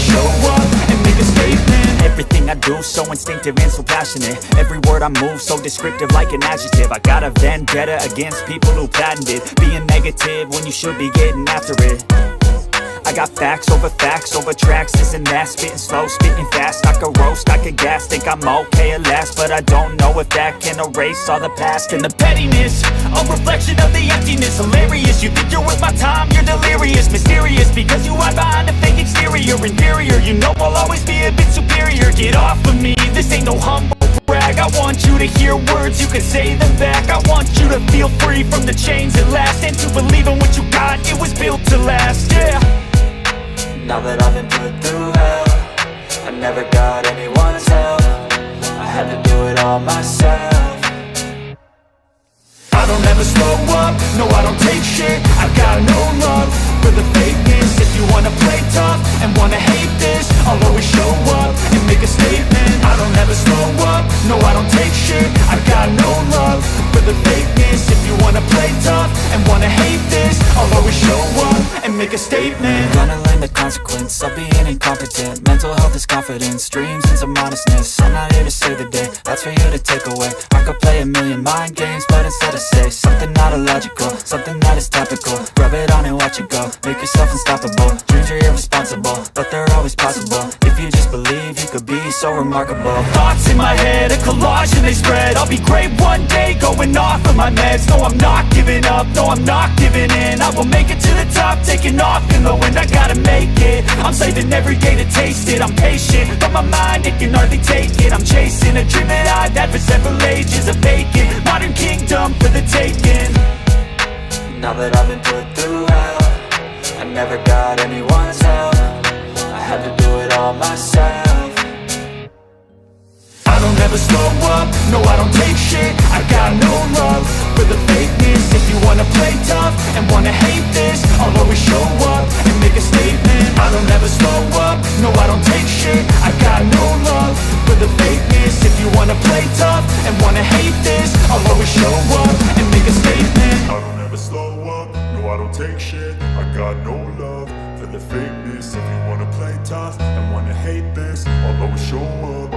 show up and make a statement. Everything I do so instinctive and so passionate. Every word I move so descriptive like an adjective. I got a vendetta against people who patented being negative when you should be getting after it. I got facts over tracks, this and that. Spitting slow, spitting fast, I could roast, I could gas. Think I'm okay at last, but I don't know if that can erase all the past. And the pettiness, a reflection of the emptiness. Hilarious, you think you're worth my time, you're delirious. Mysterious, because you hide behind a fake exterior. Inferior, you know I'll always be a bit superior. Get off of me, this ain't no humble brag. I want you to hear words, you can say them back. I want you to feel free from the chains at last, and to believe in what you got, it was built to last, yeah. Now that I've been put through hell, I never got anyone's help. I had to do it all myself. I don't ever slow up, no I don't take shit. I got no love for the fakeness. If you wanna play tough and wanna hate this, I'll always show up and make a statement. I don't ever slow up, no I don't take shit. I got no love for the fakeness. If you wanna play tough and wanna hate this, I'll always show up and make a statement. Gonna learn the consequence of being incompetent. Mental health is confidence, dreams and some honestness. I'm not here to save the day, that's for you to take away. I could play a million mind games, but instead I say something not illogical, something that is topical. Rub it on and watch it go, make yourself unstoppable. Dreams are irresponsible, but they're always possible. If you just believe, you could be so remarkable. Thoughts in my head, a collage and they spread. I'll be great one day, going off of my meds. No, I'm not giving up, no, I'm not giving in. I will make it to the top, taking off in the wind. I gotta make it, I'm saving every day to taste it. I'm patient, but my mind, it can hardly take it. I'm chasing a dream that I've had for several ages. A vacant, modern kingdom for the taking. Now that I've been put through hell, I never got anyone's help. I had to do it all myself. I don't ever slow up, no I don't take shit. I got no love for the fakeness. If you wanna play tough and wanna hate this, I'll always show up and make a statement. I don't ever slow up, no I don't take shit. I got no love for the fakeness. If you wanna play tough and wanna hate this, I'll always show up and make a statement. I don't ever slow up, no I don't take shit. I got no love for the fakeness. If you wanna play tough and wanna hate this, I'll always show up.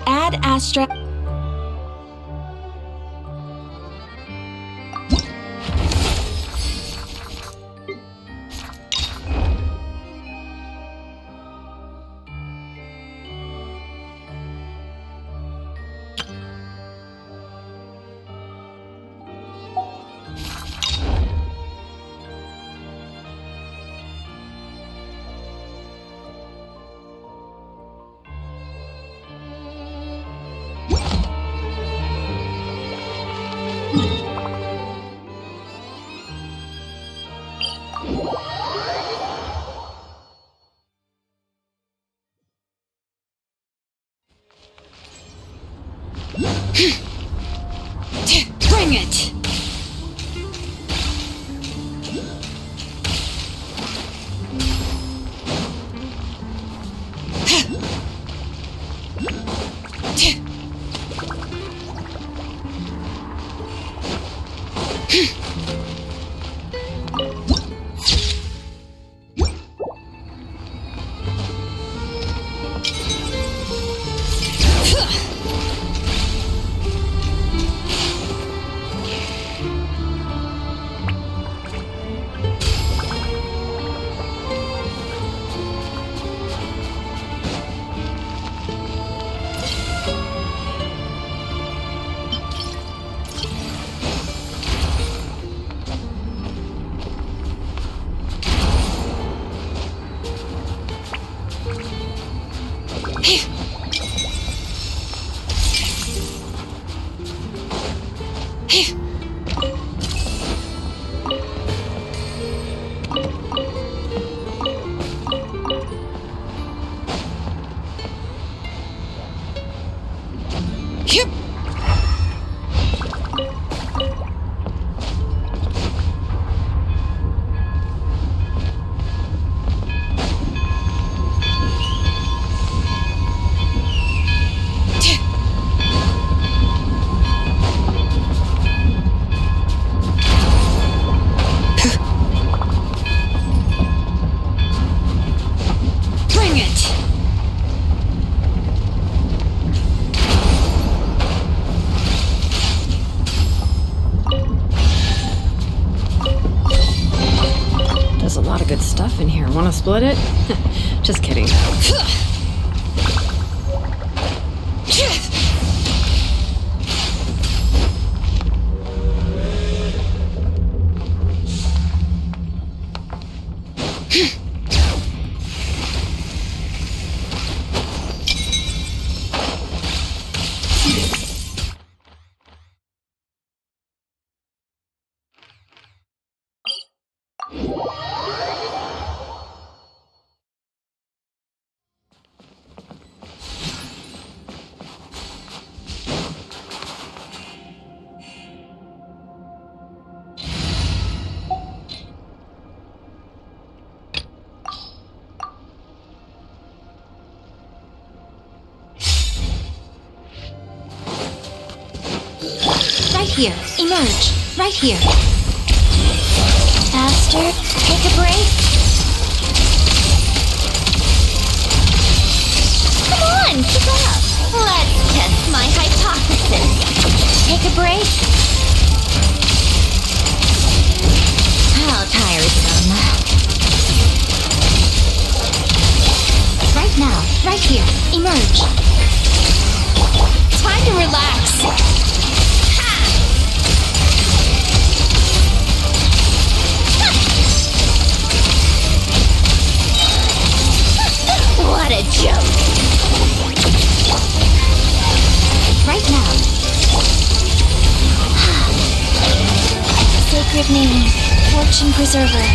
Add Astra. Bring it! good stuff in here. Wanna split it? Just kidding. Here, emerge. Right here. Faster. Take a break. Come on, keep up. Let's test my hypothesis. Take a break. How tiresome. Right now, right here, emerge. Time to relax. What a joke! Right now. Sacred name, fortune preserver.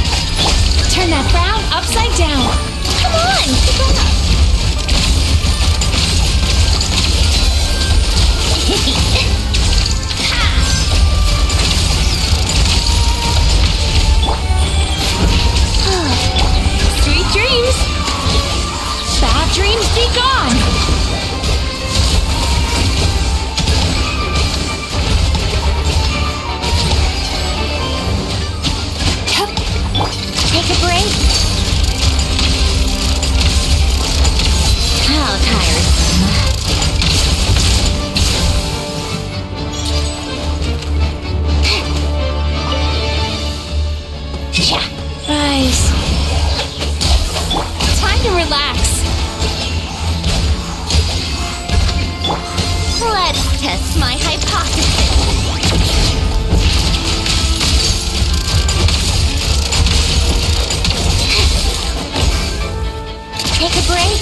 Turn that frown upside down. Come on, keep up. Sweet dreams. Bad dreams be gone! Take a break. How tiresome. Rise. Time to relax. Let's test my hypothesis. Take a break.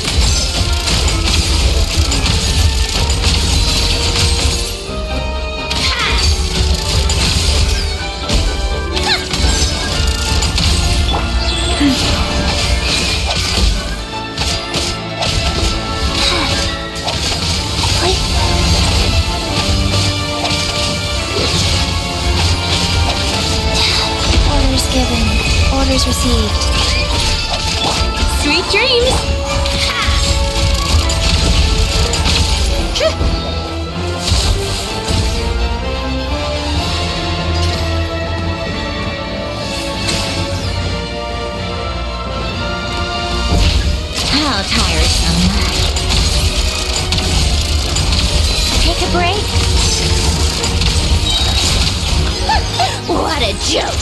Orders received. Sweet dreams! How tiresome. Take a break. What a joke!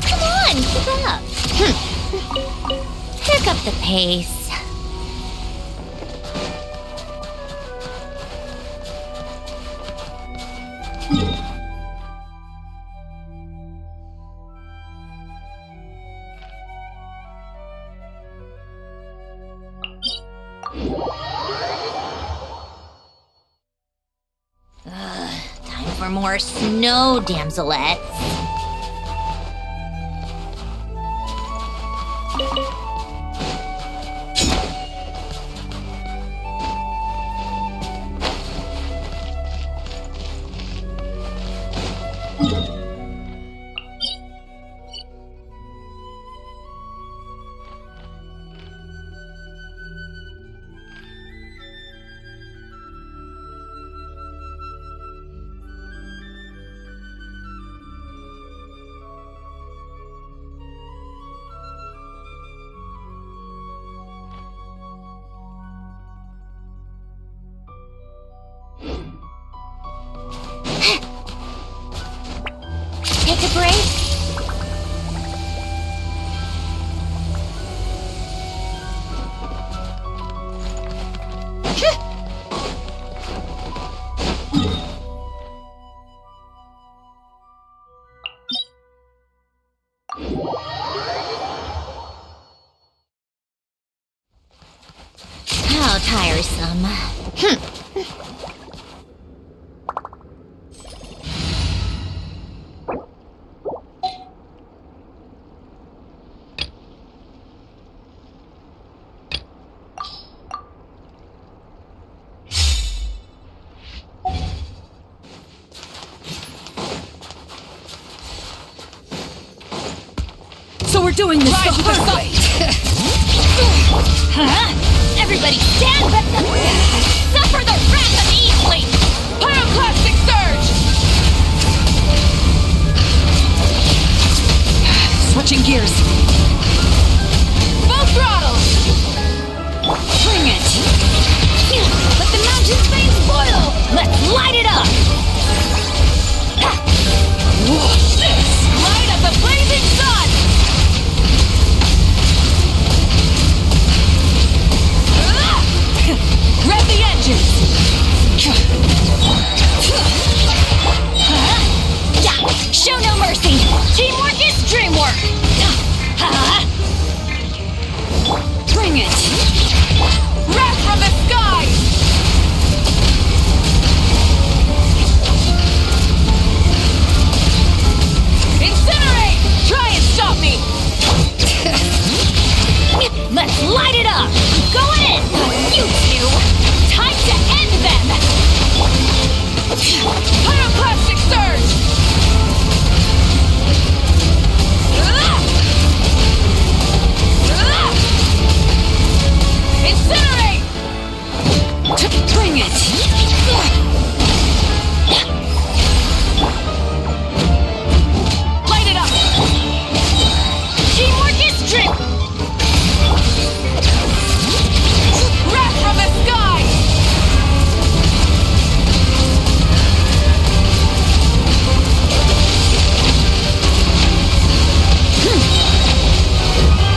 Come on, keep up. Pick up the pace. Time for more snow, damselettes. Take a break. How tiresome. So we're doing this the hard way. Huh? Everybody stand back! Suffer the wrath of the Eastling! Pyroclastic surge! Switching gears. Full throttle! Bring it! Let the mountain's veins boil! Let's light it up! Watch this! Light of the blazing sun! Rev the engines! Show no mercy! Teamwork is dreamwork! Bring it! Wrath from the sky! Incinerate! Try and stop me! Let's light it up! Going in! You two! Time to end them! Pyroclastic surge! Incinerate! Bring it! Light it up! Teamwork is dream! Wrath from the sky!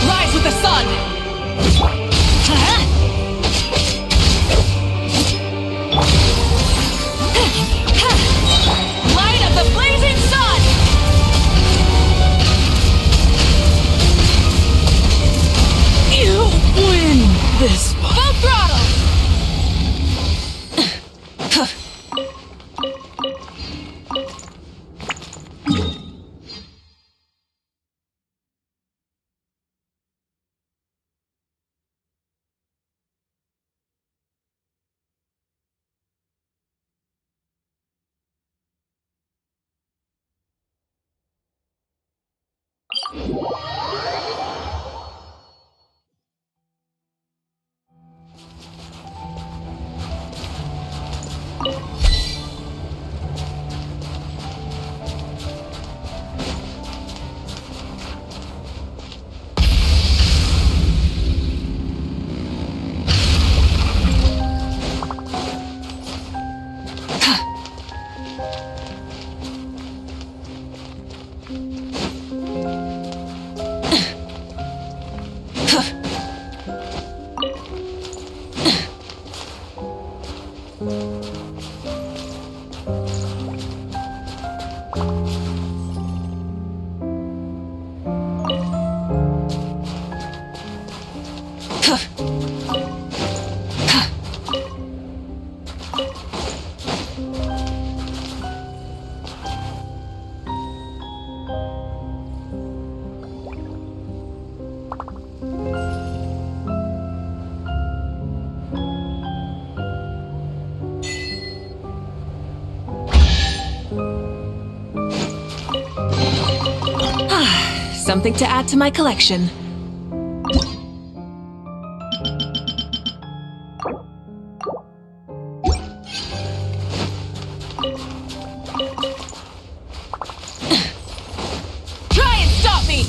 Rise with the sun! Light of the blazing sun! You win this one. Full throttle! Something to add to my collection. Try and stop me!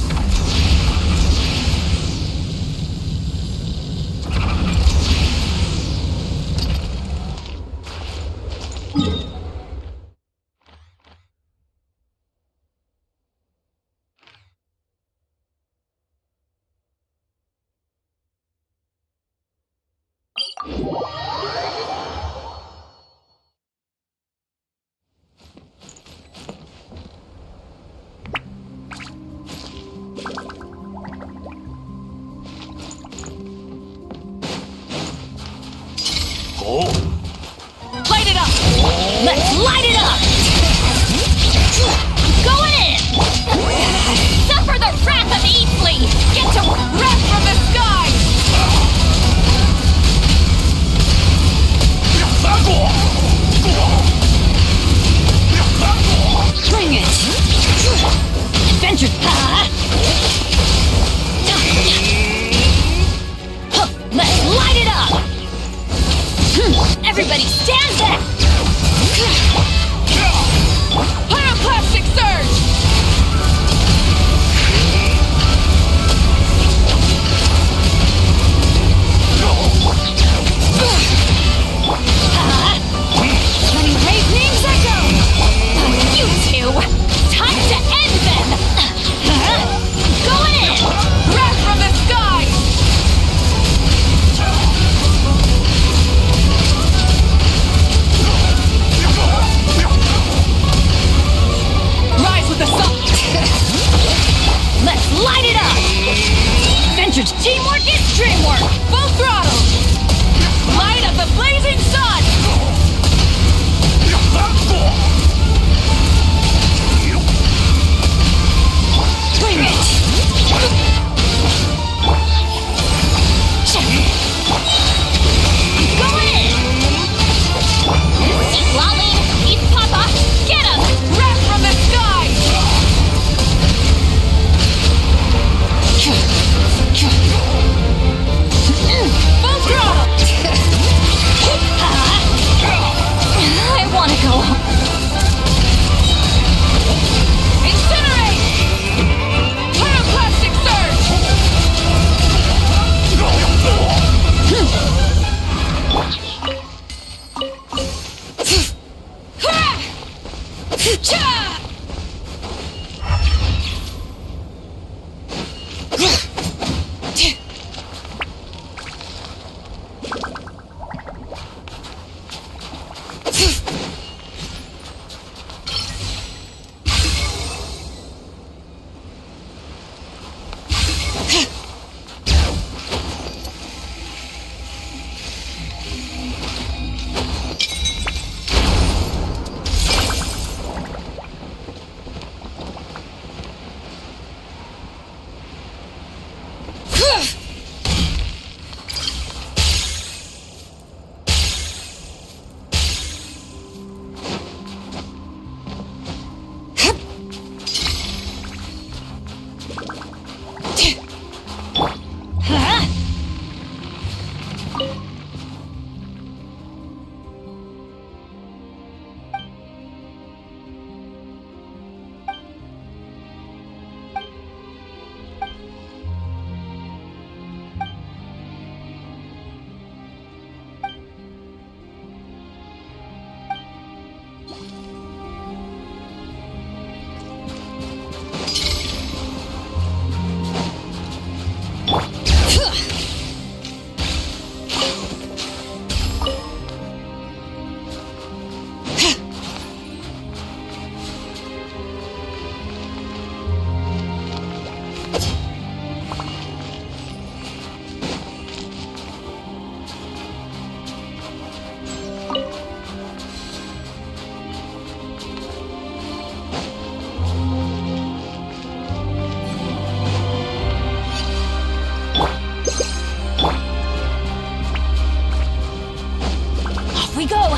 Light it up! Let's light it up! Going in! Suffer the wrath of Eastling! Get to Breath from the sky! bring it! Adventure! Let's light it up! Everybody stand back! Pyroclastic surge! Running Ravening's Echo! You two! Time to end them! Going in! Breath from the sky! Rise with the sun! Let's light it up! Adventure's teamwork is dreamwork! Full throttle! Light of the blazing sun! Bring it! Going in! Eat Lolly! Eat Papa! Get him! Breath from the sky! Full throttle! I wanna go home. Incinerate! Pyroclastic surge! Cha! Off we go!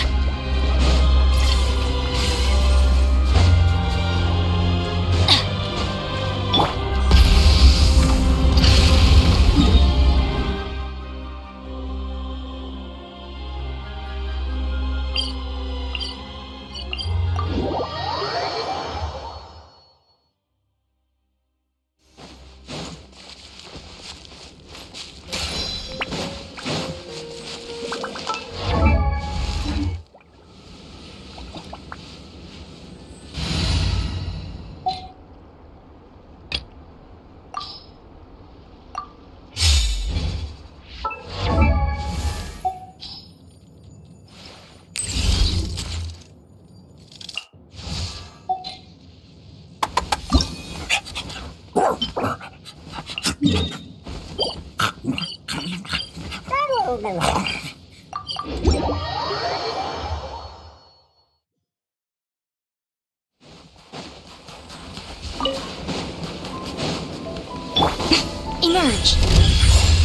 Emerge.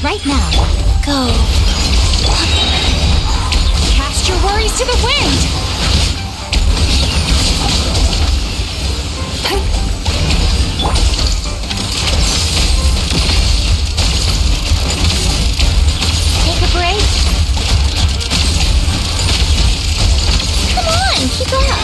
Right now. Go. Cast your worries to the wind! Take a break. Come on, keep up.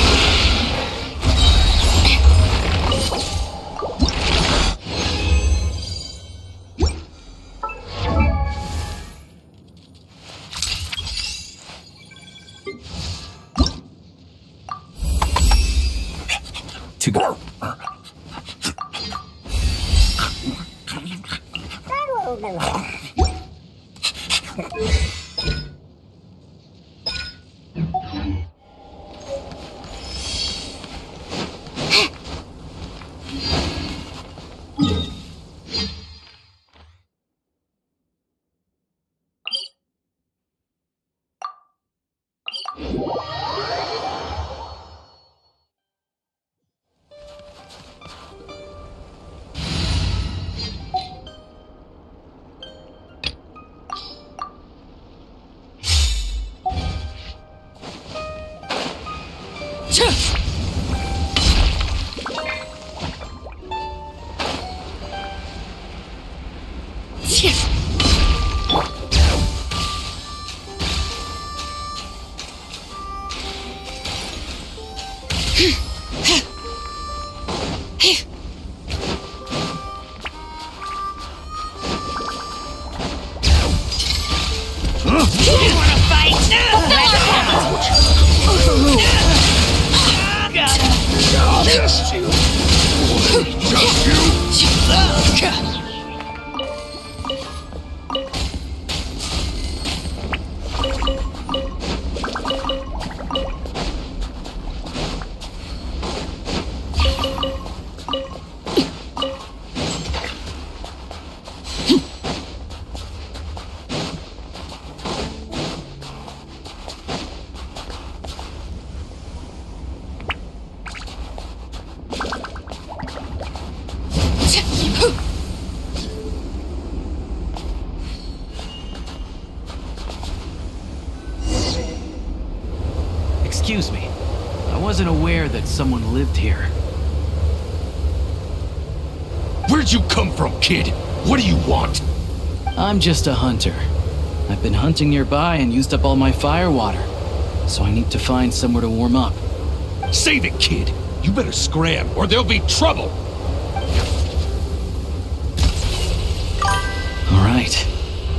To go. Excuse me. I wasn't aware that someone lived here. Where'd you come from, kid? What do you want? I'm just a hunter. I've been hunting nearby and used up all my fire water, so I need to find somewhere to warm up. Save it, kid. You better scram, or there'll be trouble. All right.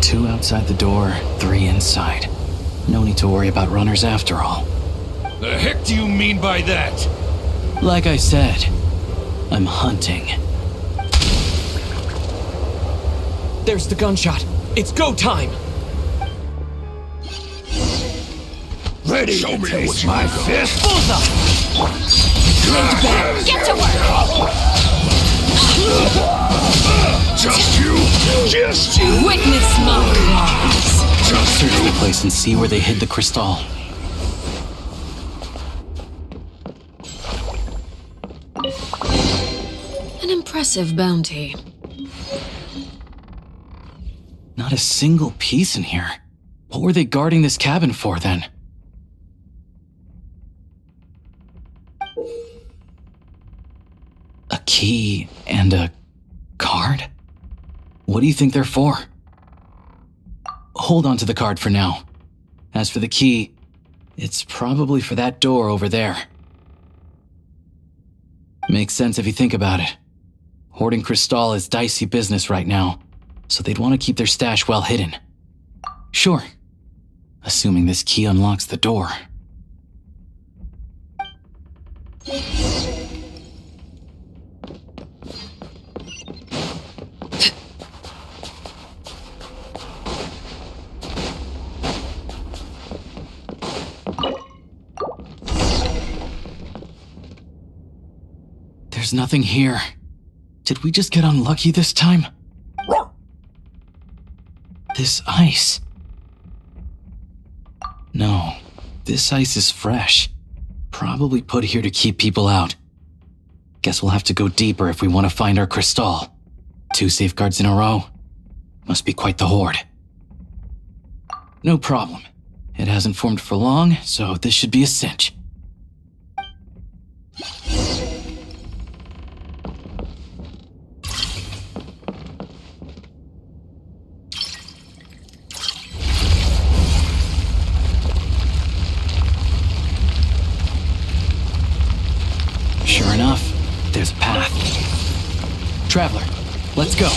2 outside the door, 3 inside. No need to worry about runners after all. The heck do you mean by that? Like I said, I'm hunting. There's the gunshot. It's go time. Ready to taste my fist? Get to work! Just you! Witness my wrongs! Just Search the place and see where they hid the crystal. An impressive bounty. Not a single piece in here. What were they guarding this cabin for, then? A key and a card? What do you think they're for? Hold on to the card for now. As for the key, it's probably for that door over there. Makes sense if you think about it. Hoarding crystal is dicey business right now, so they'd want to keep their stash well hidden. Sure. Assuming this key unlocks the door. There's nothing here. Did we just get unlucky this time? Roar! This ice. No, this ice is fresh. Probably put here to keep people out. Guess we'll have to go deeper if we want to find our crystal. 2 safeguards in a row? Must be quite the horde. No problem. It hasn't formed for long, so this should be a cinch. Sure enough, there's a path. Traveler, let's go.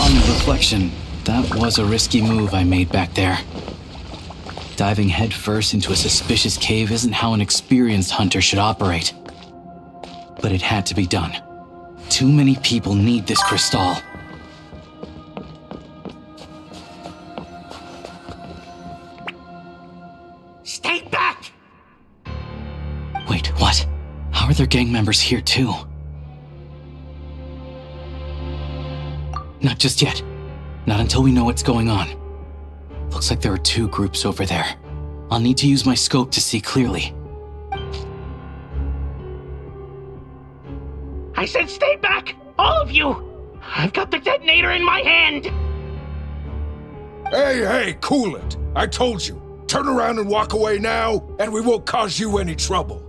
On reflection, that was a risky move I made back there. Diving headfirst into a suspicious cave isn't how an experienced hunter should operate. But it had to be done. Too many people need this crystal. Stay back! Wait, what? How are their gang members here too? Not just yet. Not until we know what's going on. Looks like there are 2 groups over there. I'll need to use my scope to see clearly. I said stay back! All of you! I've got the detonator in my hand! Hey, cool it. I told you. Turn around and walk away now, and we won't cause you any trouble.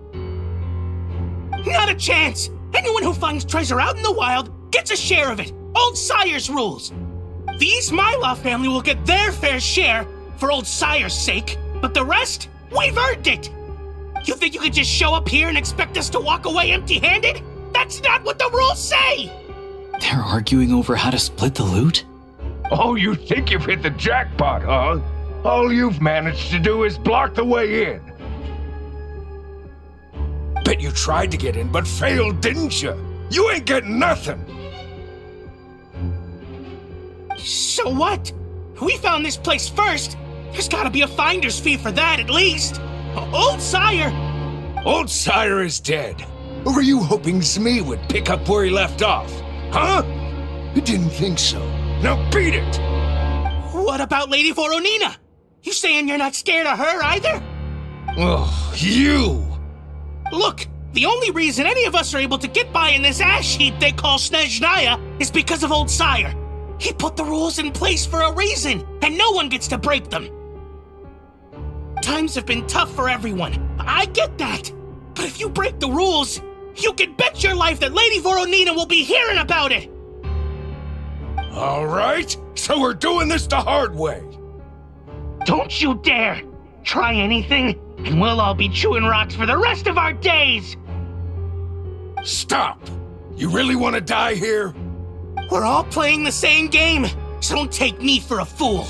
Not a chance! Anyone who finds treasure out in the wild gets a share of it. Old Sire's rules. The East Myla family will get their fair share for Old Sire's sake, but the rest, we've earned it! You think you could just show up here and expect us to walk away empty-handed? That's not what the rules say! They're arguing over how to split the loot? Oh, you think you've hit the jackpot, huh? All you've managed to do is block the way in. Bet you tried to get in, but failed, didn't you? You ain't getting nothing! So what? We found this place first. There's gotta be a finder's fee for that, at least. Old Sire! Old Sire is dead. Or were you hoping Zmi would pick up where he left off? Huh? You didn't think so. Now beat it! What about Lady Voronina? You saying you're not scared of her either? Oh, you! Look, the only reason any of us are able to get by in this ash heap they call Snezhnaya is because of Old Sire. He put the rules in place for a reason, and no one gets to break them. Times have been tough for everyone. I get that. But if you break the rules, you can bet your life that Lady Voronina will be hearing about it. All right, so we're doing this the hard way. Don't you dare! Try anything, and we'll all be chewing rocks for the rest of our days! Stop! You really want to die here? We're all playing the same game, so don't take me for a fool.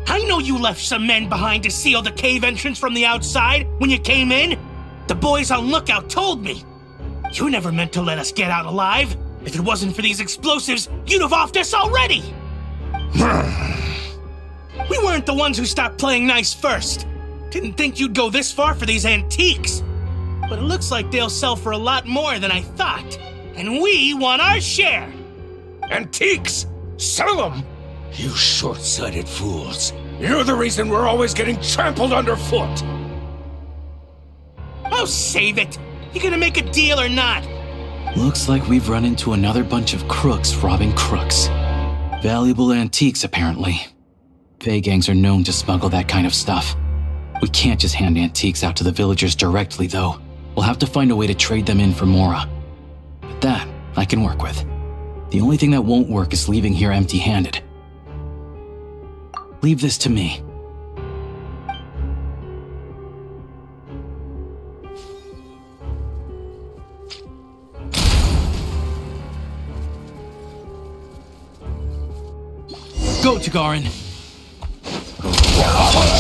I know you left some men behind to seal the cave entrance from the outside when you came in. The boys on lookout told me. You never meant to let us get out alive. If it wasn't for these explosives, you'd have offed us already! We weren't the ones who stopped playing nice first. Didn't think you'd go this far for these antiques. But it looks like they'll sell for a lot more than I thought. And we want our share! Antiques? Sell them? You short-sighted fools. You're the reason we're always getting trampled underfoot. Oh, save it! You gonna make a deal or not? Looks like we've run into another bunch of crooks robbing crooks. Valuable antiques, apparently. Fey gangs are known to smuggle that kind of stuff. We can't just hand antiques out to the villagers directly, though. We'll have to find a way to trade them in for Mora. But that, I can work with. The only thing that won't work is leaving here empty-handed. Leave this to me. Go, Tagarin!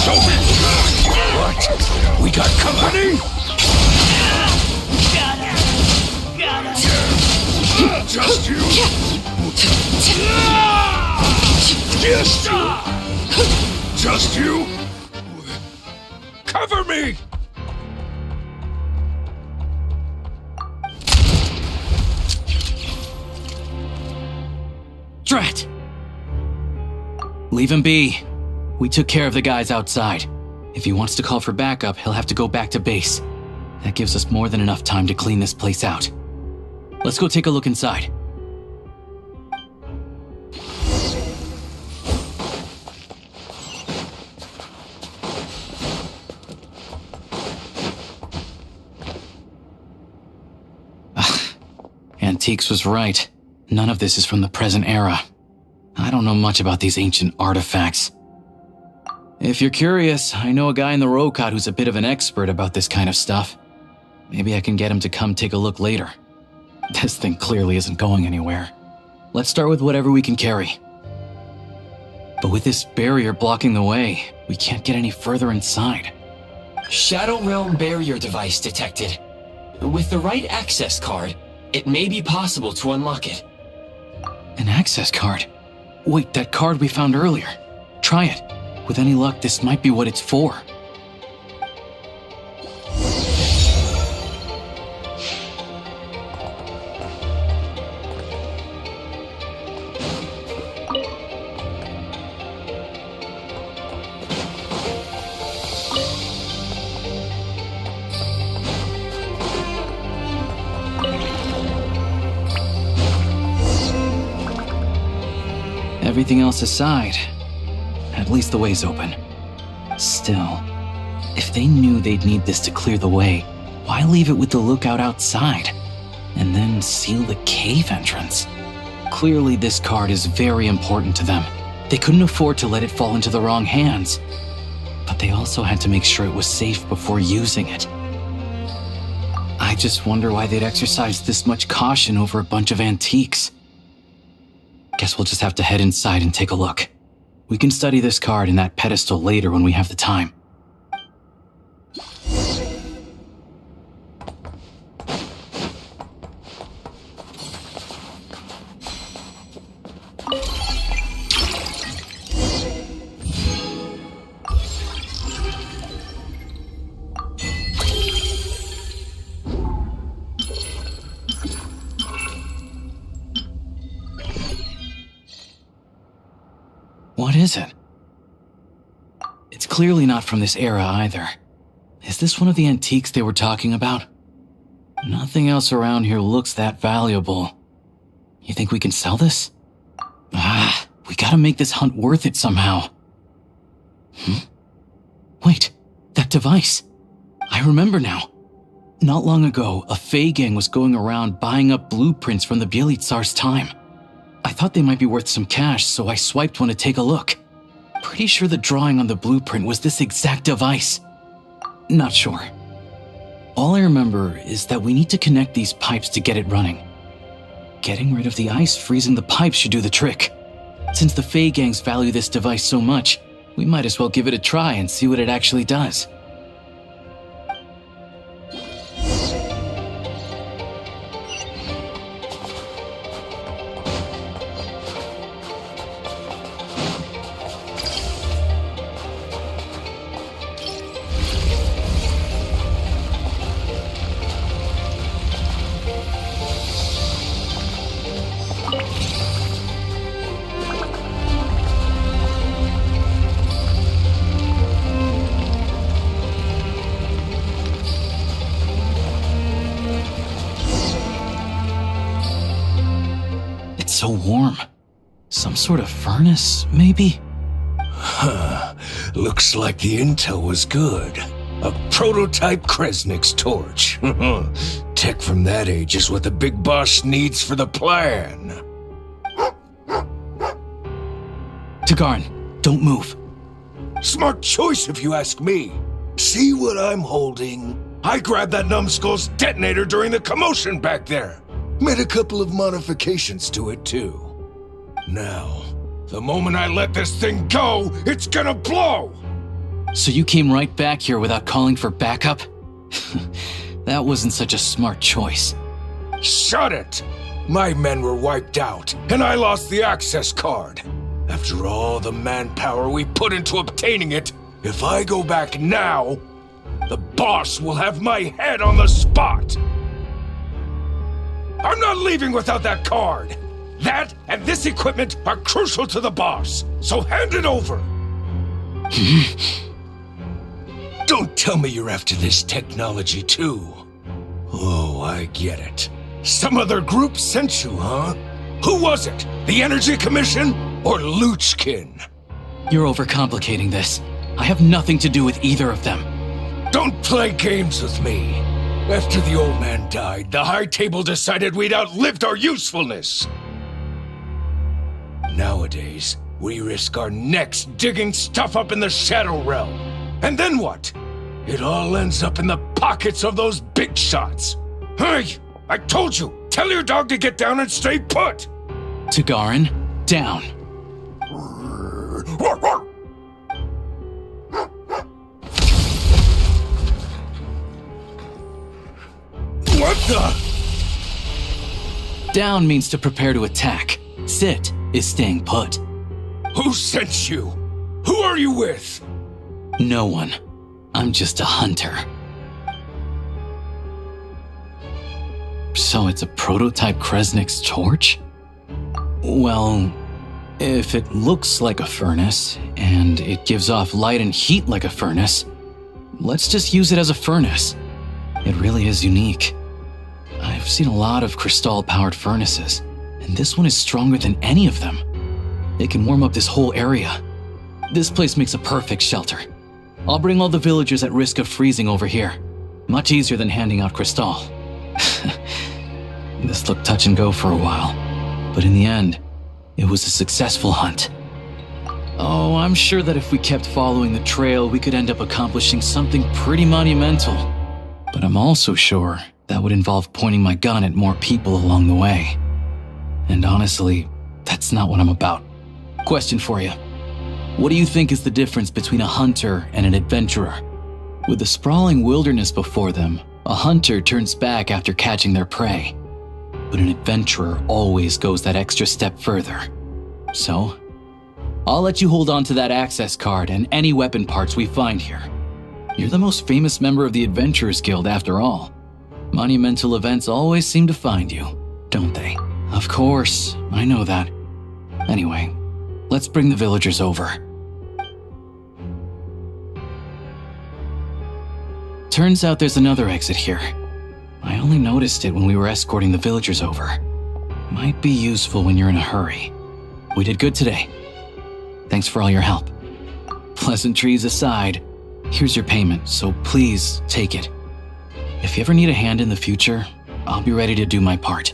Show me! What? We got company? Just you? Just you? Just you? Cover me! Drat! Leave him be. We took care of the guys outside. If he wants to call for backup, he'll have to go back to base. That gives us more than enough time to clean this place out. Let's go take a look inside. Antiques was right. None of this is from the present era. I don't know much about these ancient artifacts. If you're curious, I know a guy in the Rokot who's a bit of an expert about this kind of stuff. Maybe I can get him to come take a look later. This thing clearly isn't going anywhere. Let's start with whatever we can carry. But with this barrier blocking the way, we can't get any further inside. Shadow Realm barrier device detected. With the right access card, it may be possible to unlock it. An access card? Wait, that card we found earlier. Try it. With any luck, this might be what it's for. Everything else aside, at least the way's open. Still, if they knew they'd need this to clear the way, why leave it with the lookout outside? And then seal the cave entrance? Clearly this card is very important to them. They couldn't afford to let it fall into the wrong hands. But they also had to make sure it was safe before using it. I just wonder why they'd exercise this much caution over a bunch of antiques. Guess we'll just have to head inside and take a look. We can study this card and that pedestal later when we have the time. What is it? It's clearly not from this era either. Is this one of the antiques they were talking about? Nothing else around here looks that valuable. You think we can sell this? We gotta make this hunt worth it somehow. Wait, that device. I remember now. Not long ago, a Fey gang was going around buying up blueprints from the Bielitsar's time. I thought they might be worth some cash, so I swiped one to take a look. Pretty sure the drawing on the blueprint was this exact device. Not sure. All I remember is that we need to connect these pipes to get it running. Getting rid of the ice freezing the pipes should do the trick. Since the Fey gangs value this device so much, we might as well give it a try and see what it actually does. So warm. Some sort of furnace, maybe? Looks like the intel was good. A prototype Kresnik's torch. Tech from that age is what the big boss needs for the plan. Tagarin, don't move. Smart choice if you ask me. See what I'm holding? I grabbed that numbskull's detonator during the commotion back there. Made a couple of modifications to it too. Now, the moment I let this thing go, it's gonna blow! So you came right back here without calling for backup? That wasn't such a smart choice. Shut it! My men were wiped out, and I lost the access card. After all the manpower we put into obtaining it, if I go back now, the boss will have my head on the spot! I'm not leaving without that card! That and this equipment are crucial to the boss, so hand it over! Don't tell me you're after this technology too. Oh, I get it. Some other group sent you, huh? Who was it? The Energy Commission or Luchkin? You're overcomplicating this. I have nothing to do with either of them. Don't play games with me. After the old man died, the High Table decided we'd outlived our usefulness. Nowadays, we risk our necks digging stuff up in the Shadow Realm. And then what? It all ends up in the pockets of those big shots. Hey, I told you, tell your dog to get down and stay put. Tagarin, down. What the? Down means to prepare to attack. Sit is staying put. Who sent you? Who are you with? No one. I'm just a hunter. So it's a prototype Kresnik's torch? Well, if it looks like a furnace, and it gives off light and heat like a furnace, let's just use it as a furnace. It really is unique. I've seen a lot of crystal-powered furnaces, and this one is stronger than any of them. It can warm up this whole area. This place makes a perfect shelter. I'll bring all the villagers at risk of freezing over here. Much easier than handing out crystal. This looked touch and go for a while, but in the end, it was a successful hunt. Oh, I'm sure that if we kept following the trail, we could end up accomplishing something pretty monumental. But I'm also sure that would involve pointing my gun at more people along the way. And honestly, that's not what I'm about. Question for you. What do you think is the difference between a hunter and an adventurer? With the sprawling wilderness before them, a hunter turns back after catching their prey. But an adventurer always goes that extra step further. So, I'll let you hold on to that access card and any weapon parts we find here. You're the most famous member of the Adventurers Guild after all. Monumental events always seem to find you, don't they? Of course, I know that. Anyway, let's bring the villagers over. Turns out there's another exit here. I only noticed it when we were escorting the villagers over. Might be useful when you're in a hurry. We did good today. Thanks for all your help. Pleasantries aside, here's your payment, so please take it. If you ever need a hand in the future, I'll be ready to do my part.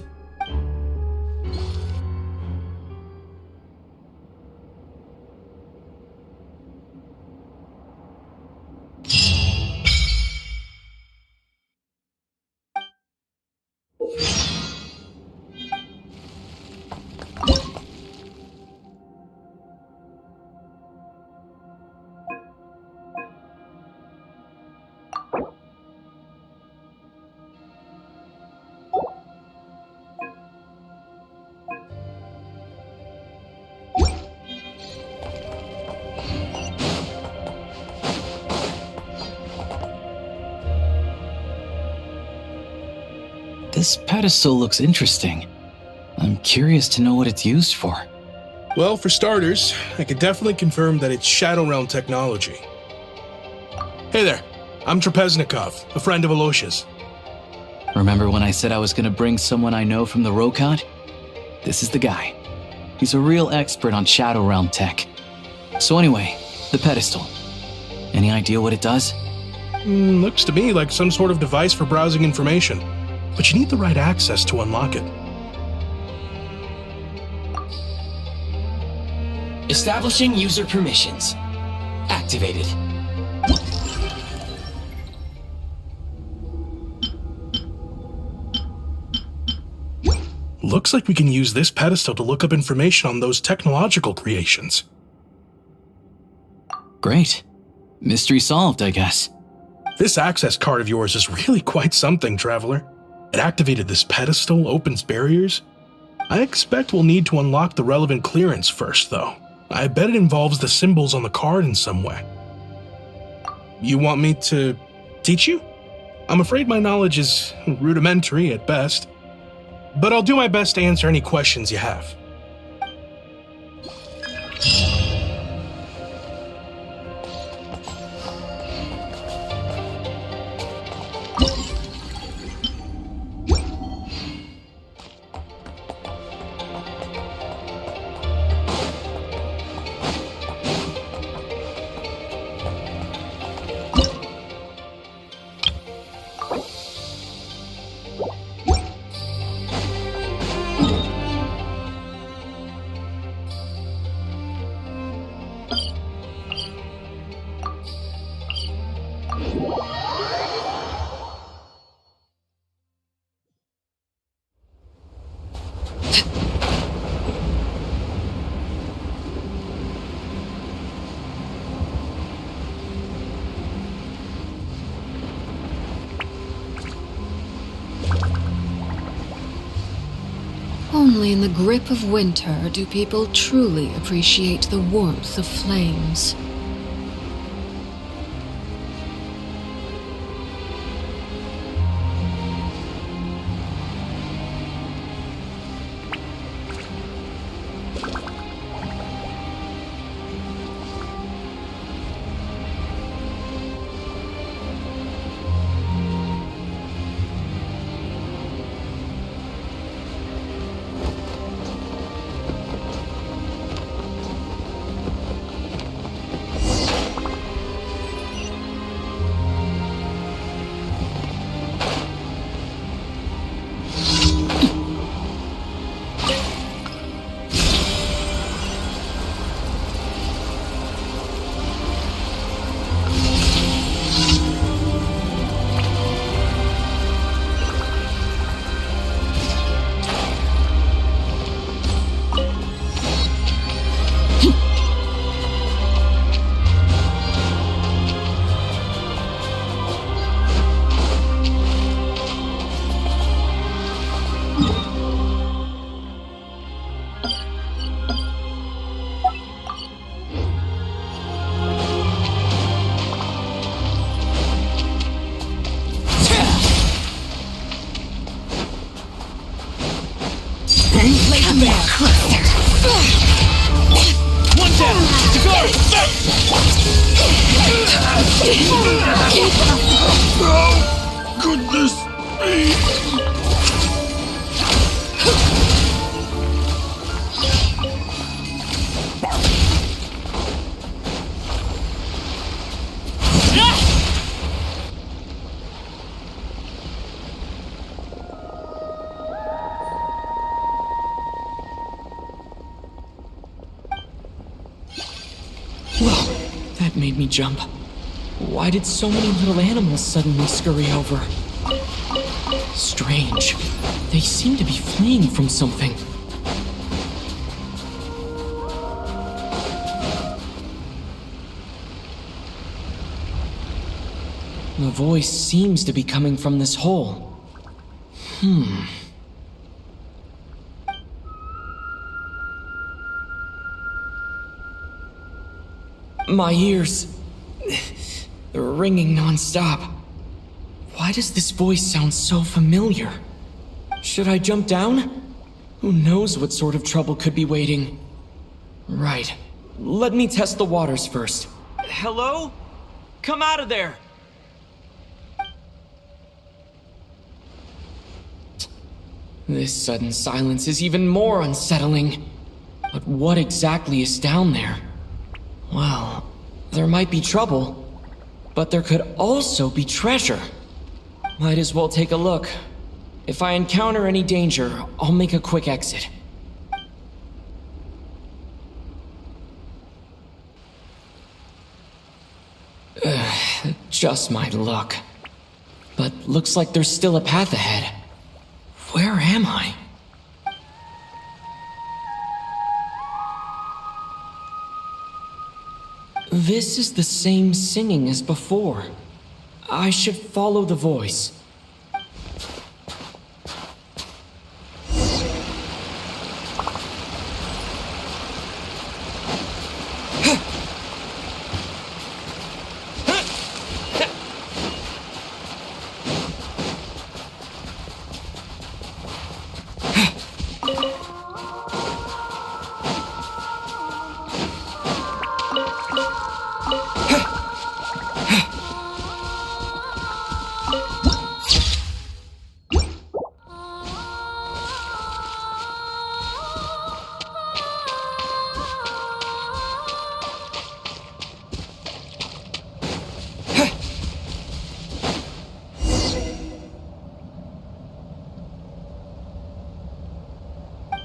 This pedestal looks interesting. I'm curious to know what it's used for. Well, for starters, I can definitely confirm that it's Shadow Realm technology. Hey there, I'm Trapeznikov, a friend of Alosha's. Remember when I said I was going to bring someone I know from the Rokad? This is the guy. He's a real expert on Shadow Realm tech. So anyway, the pedestal. Any idea what it does? Looks to me like some sort of device for browsing information. But you need the right access to unlock it. Establishing user permissions. Activated. Looks like we can use this pedestal to look up information on those technological creations. Great. Mystery solved, I guess. This access card of yours is really quite something, Traveler. It activated this pedestal, opens barriers. I expect we'll need to unlock the relevant clearance first, though. I bet it involves the symbols on the card in some way. You want me to teach you? I'm afraid my knowledge is rudimentary at best, but I'll do my best to answer any questions you have. Only in the grip of winter do people truly appreciate the warmth of flames. One down! To guard! Oh, goodness me! That made me jump. Why did so many little animals suddenly scurry over? Strange. They seem to be fleeing from something. The voice seems to be coming from this hole. My ears... they're ringing non-stop. Why does this voice sound so familiar? Should I jump down? Who knows what sort of trouble could be waiting? Right. Let me test the waters first. Hello? Come out of there! This sudden silence is even more unsettling. But what exactly is down there? Well, there might be trouble, but there could also be treasure. Might as well take a look. If I encounter any danger, I'll make a quick exit. Just my luck. But looks like there's still a path ahead. Where am I? This is the same singing as before. I should follow the voice.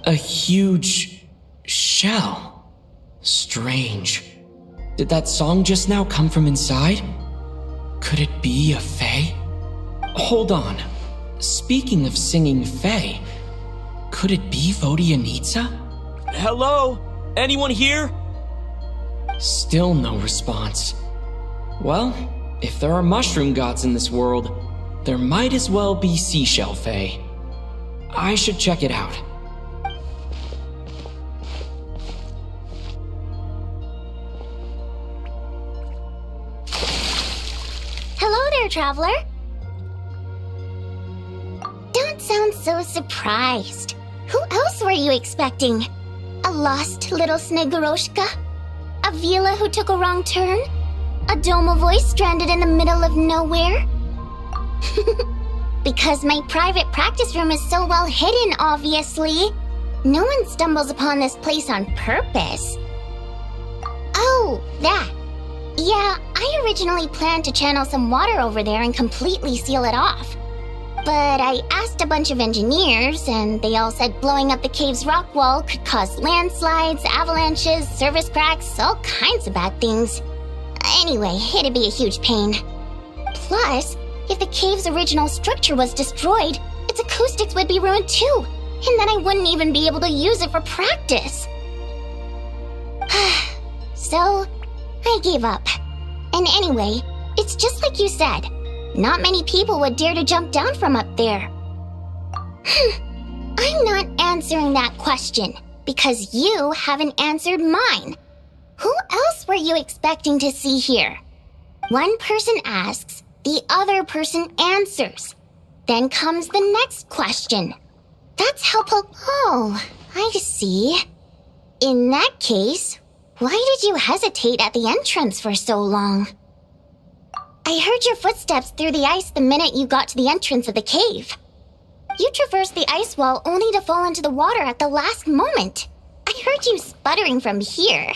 A huge shell. Strange. Did that song just now come from inside? Could it be a fae? Hold on. Speaking of singing fae, could it be Vodyanitsa? Hello? Anyone here? Still no response. Well, if there are mushroom gods in this world, there might as well be seashell fae. I should check it out. there, Traveler. Don't sound so surprised. Who else were you expecting? A lost little Snegoroshka? A Vila who took a wrong turn? A Doma voice stranded in the middle of nowhere? Because my private practice room is so well hidden, obviously. No one stumbles upon this place on purpose. Oh, that. Yeah, I originally planned to channel some water over there and completely seal it off. But I asked a bunch of engineers, and they all said blowing up the cave's rock wall could cause landslides, avalanches, surface cracks, all kinds of bad things. Anyway, it'd be a huge pain. Plus, if the cave's original structure was destroyed, its acoustics would be ruined too, and then I wouldn't even be able to use it for practice. So, I gave up. And anyway, it's just like you said. Not many people would dare to jump down from up there. I'm not answering that question, because you haven't answered mine. Who else were you expecting to see here? One person asks, the other person answers. Then comes the next question. That's how Oh, I see. In that case, why did you hesitate at the entrance for so long? I heard your footsteps through the ice the minute you got to the entrance of the cave. You traversed the ice wall only to fall into the water at the last moment. I heard you sputtering from here.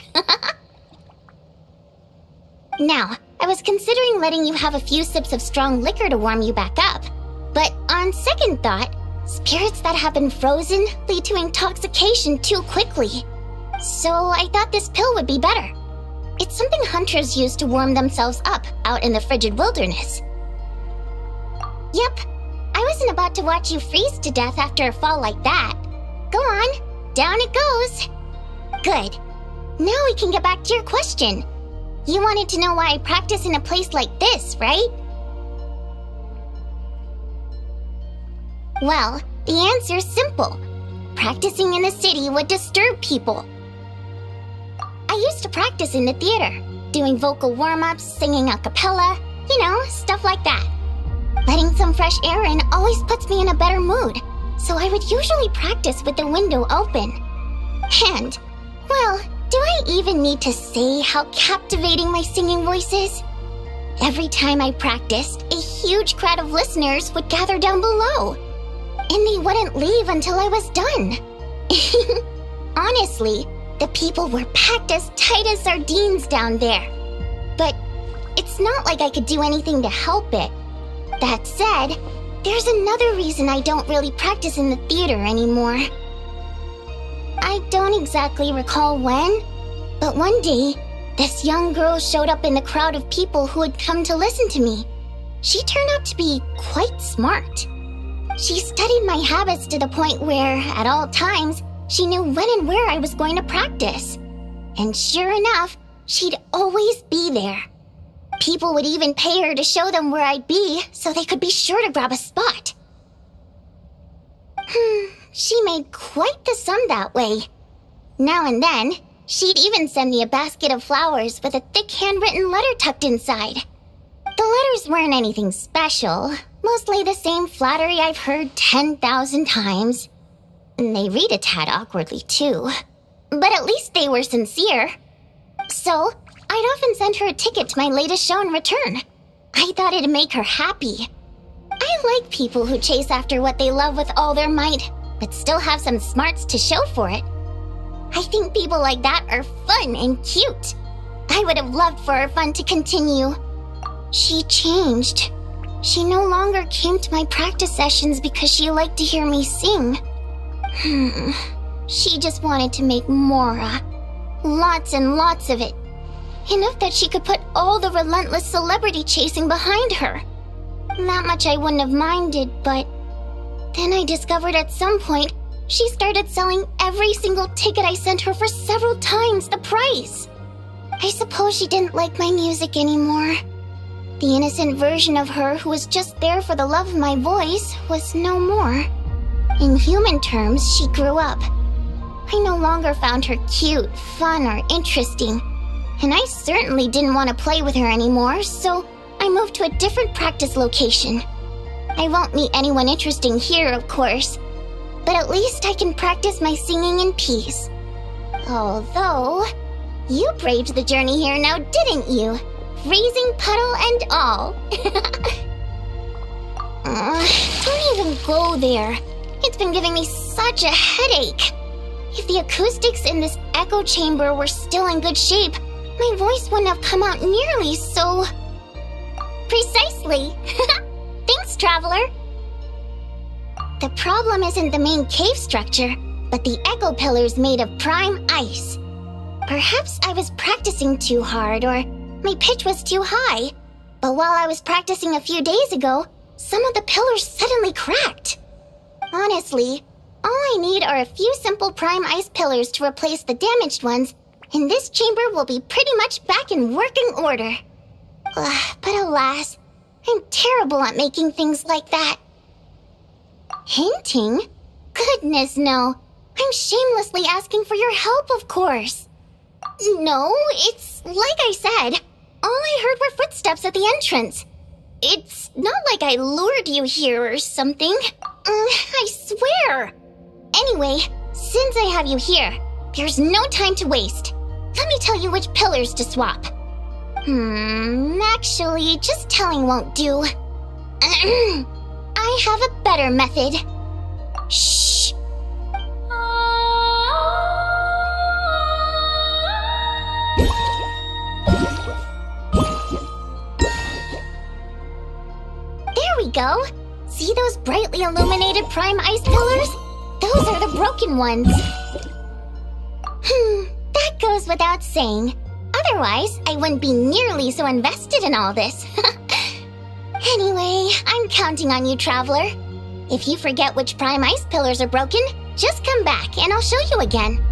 Now, I was considering letting you have a few sips of strong liquor to warm you back up. But on second thought, spirits that have been frozen lead to intoxication too quickly. So I thought this pill would be better. It's something hunters use to warm themselves up out in the frigid wilderness. Yep, I wasn't about to watch you freeze to death after a fall like that. Go on, down it goes. Good. Now we can get back to your question. You wanted to know why I practice in a place like this, right? Well, the answer's simple. Practicing in the city would disturb people. I used to practice in the theater, doing vocal warm-ups, singing a cappella, stuff like that. Letting some fresh air in always puts me in a better mood, so I would usually practice with the window open. And, well, do I even need to say how captivating my singing voice is? Every time I practiced, a huge crowd of listeners would gather down below, and they wouldn't leave until I was done. Honestly, the people were packed as tight as sardines down there. But it's not like I could do anything to help it. That said, there's another reason I don't really practice in the theater anymore. I don't exactly recall when, but one day, this young girl showed up in the crowd of people who had come to listen to me. She turned out to be quite smart. She studied my habits to the point where, at all times, she knew when and where I was going to practice. And sure enough, she'd always be there. People would even pay her to show them where I'd be so they could be sure to grab a spot. She made quite the sum that way. Now and then, she'd even send me a basket of flowers with a thick handwritten letter tucked inside. The letters weren't anything special, mostly the same flattery I've heard 10,000 times. They read a tad awkwardly, too. But at least they were sincere. So, I'd often send her a ticket to my latest show in return. I thought it'd make her happy. I like people who chase after what they love with all their might, but still have some smarts to show for it. I think people like that are fun and cute. I would have loved for her fun to continue. She changed. She no longer came to my practice sessions because she liked to hear me sing. She just wanted to make Mora. Lots and lots of it. Enough that she could put all the relentless celebrity chasing behind her. That much I wouldn't have minded, but then I discovered at some point she started selling every single ticket I sent her for several times the price. I suppose she didn't like my music anymore. The innocent version of her who was just there for the love of my voice was no more. In human terms, she grew up. I no longer found her cute, fun, or interesting. And I certainly didn't want to play with her anymore, so I moved to a different practice location. I won't meet anyone interesting here, of course, but at least I can practice my singing in peace. Although, you braved the journey here now, didn't you? Freezing puddle and all. Don't even go there. It's been giving me such a headache. If the acoustics in this echo chamber were still in good shape, my voice wouldn't have come out nearly so... Precisely. Thanks, Traveler. The problem isn't the main cave structure, but the echo pillars made of prime ice. Perhaps I was practicing too hard, or my pitch was too high. But while I was practicing a few days ago, some of the pillars suddenly cracked. Honestly, all I need are a few simple prime ice pillars to replace the damaged ones, and this chamber will be pretty much back in working order. But alas, I'm terrible at making things like that. Hinting? Goodness, no. I'm shamelessly asking for your help, of course. No, it's like I said. All I heard were footsteps at the entrance. It's not like I lured you here or something. I swear. Anyway, since I have you here, there's no time to waste. Let me tell you which pillars to swap. Actually, just telling won't do. I have a better method. Shh. There we go. See those brightly illuminated prime ice pillars? Those are the broken ones. That goes without saying. Otherwise, I wouldn't be nearly so invested in all this. Anyway, I'm counting on you, Traveler. If you forget which prime ice pillars are broken, just come back and I'll show you again.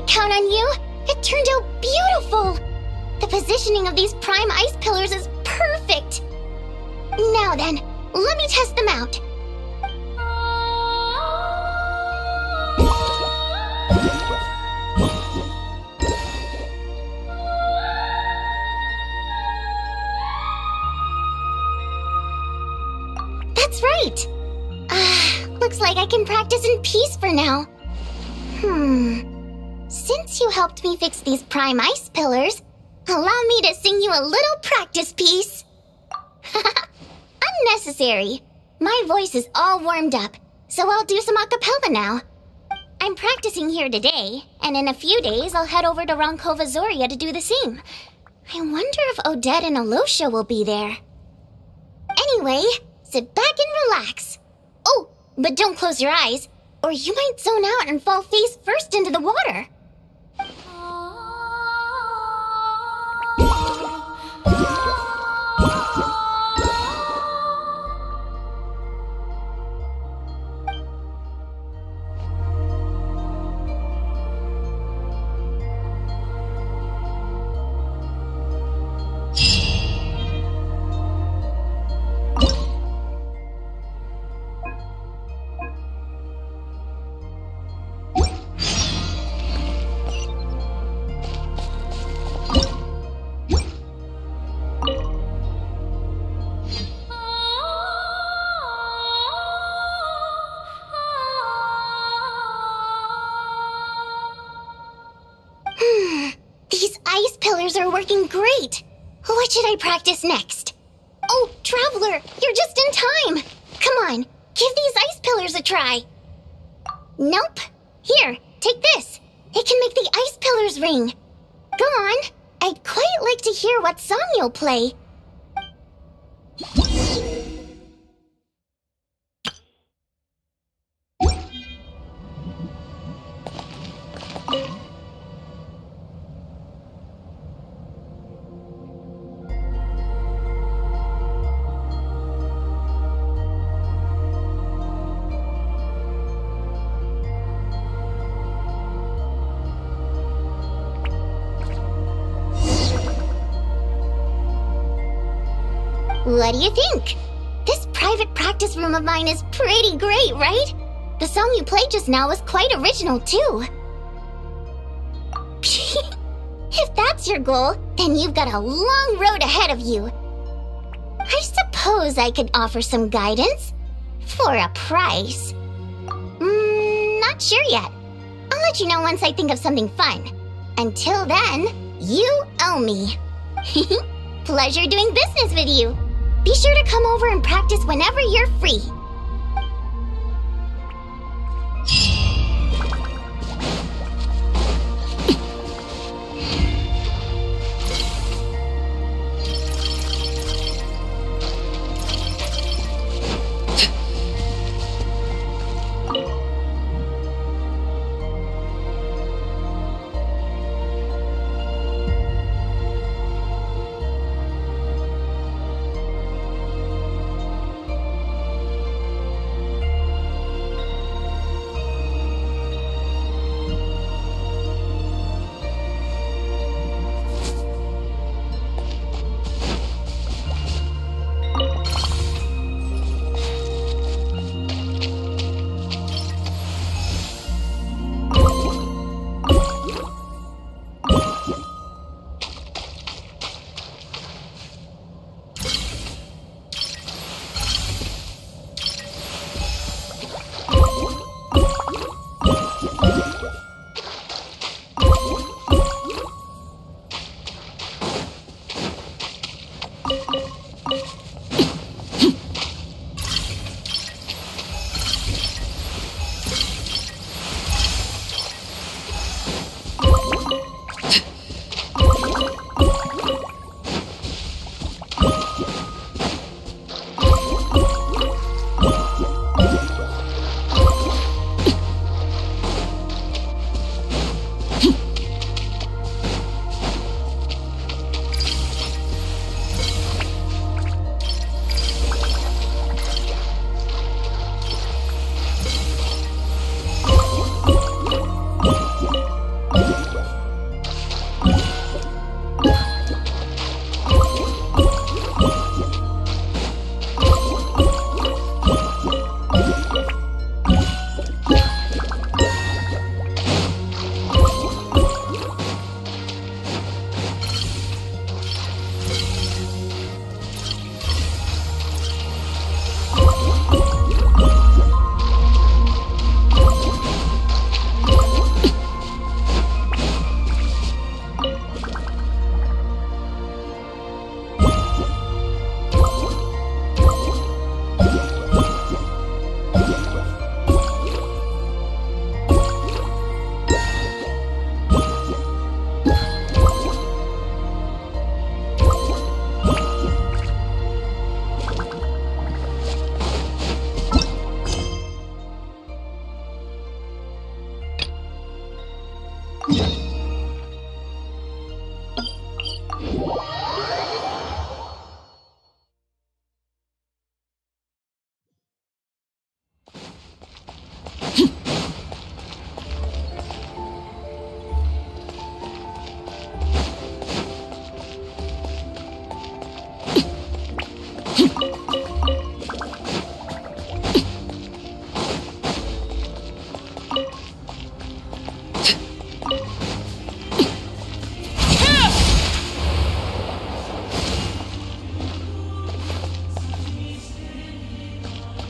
Count on you. It turned out beautiful. The positioning of these prime ice pillars is perfect. Now then, let me test them out. That's right. Looks like I can practice in peace for now. Since you helped me fix these prime ice pillars, allow me to sing you a little practice piece. Unnecessary. My voice is all warmed up, so I'll do some a cappella now. I'm practicing here today, and in a few days I'll head over to Ronkova Zoria to do the same. I wonder if Odette and Alosha will be there. Anyway, sit back and relax. Oh, but don't close your eyes, or you might zone out and fall face first into the water. Are working great. What should I practice next? Oh, Traveler, you're just in time. Come on, give these ice pillars a try. Nope. Here, take this. It can make the ice pillars ring. Go on. I'd quite like to hear what song you'll play. What do you think? This private practice room of mine is pretty great, right? The song you played just now was quite original, too. If that's your goal, then you've got a long road ahead of you. I suppose I could offer some guidance. For a price. Not sure yet. I'll let you know once I think of something fun. Until then, you owe me. Pleasure doing business with you. Be sure to come over and practice whenever you're free.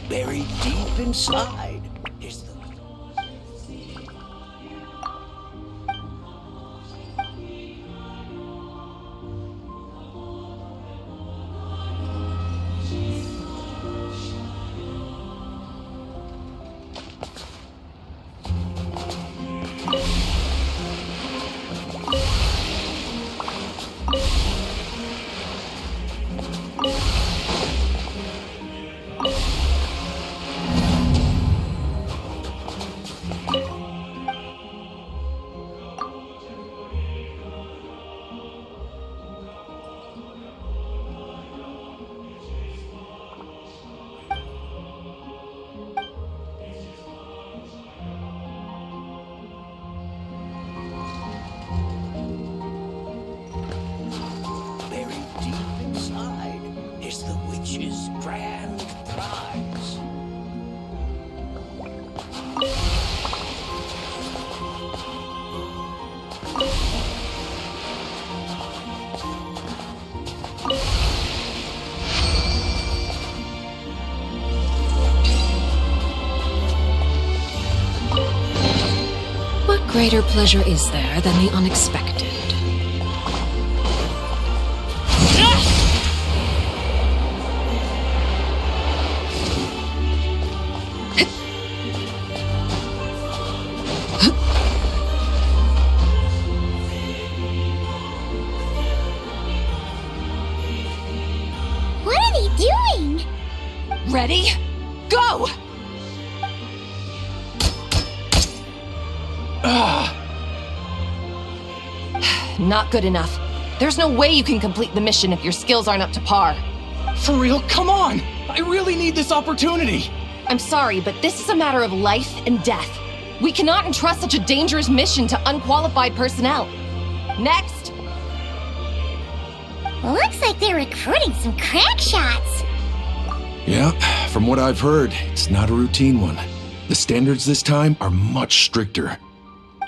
Buried deep inside is the... Buried deep inside is the Nature's grand prize. What greater pleasure is there than the unexpected? What are they doing? Ready? Go! Not good enough. There's no way you can complete the mission if your skills aren't up to par. For real? Come on! I really need this opportunity! I'm sorry, but this is a matter of life and death. We cannot entrust such a dangerous mission to unqualified personnel. Next! Looks like they're recruiting some crack shots. Yeah, from what I've heard, it's not a routine one. The standards this time are much stricter.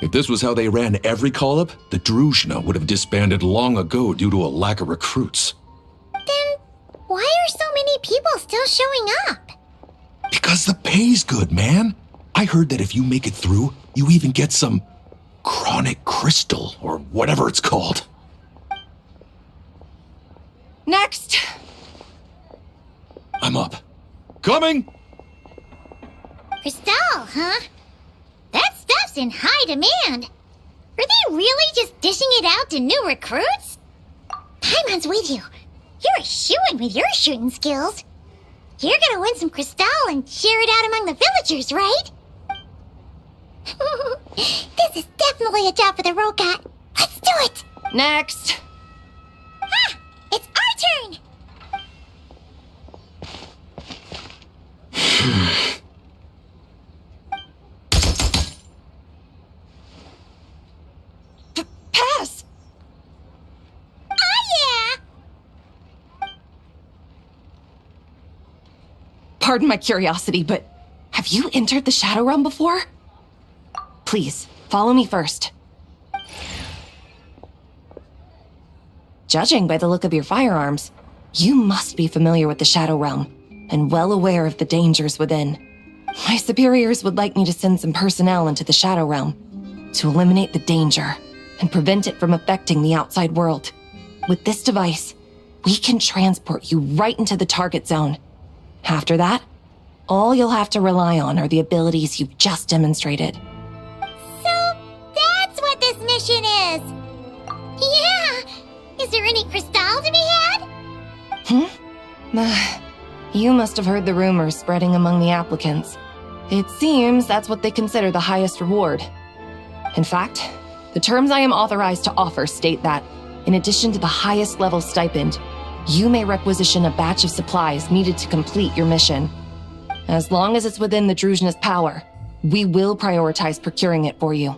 If this was how they ran every call-up, the Snezhnaya would have disbanded long ago due to a lack of recruits. Then why are so many people still showing up? Because the pay's good, man. I heard that if you make it through, you even get some chronic crystal or whatever it's called. Next! I'm up. Coming! Crystal, huh? That stuff's in high demand. Are they really just dishing it out to new recruits? Paimon's with you. You're a shoo-in with your shooting skills. You're gonna win some Crystal and share it out among the villagers, right? This is definitely a job for the Rokat. Let's do it! Next! Ah! It's our turn! Pass! Oh yeah! Pardon my curiosity, but have you entered the Shadow Realm before? Please, follow me first. Judging by the look of your firearms, you must be familiar with the Shadow Realm and well aware of the dangers within. My superiors would like me to send some personnel into the Shadow Realm to eliminate the danger and prevent it from affecting the outside world. With this device, we can transport you right into the target zone. After that, all you'll have to rely on are the abilities you've just demonstrated. So that's what this mission is! Yeah! Is there any Crystal to be had? You must have heard the rumors spreading among the applicants. It seems that's what they consider the highest reward. In fact, the terms I am authorized to offer state that, in addition to the highest level stipend, you may requisition a batch of supplies needed to complete your mission. As long as it's within the Snezhnaya's power, we will prioritize procuring it for you. In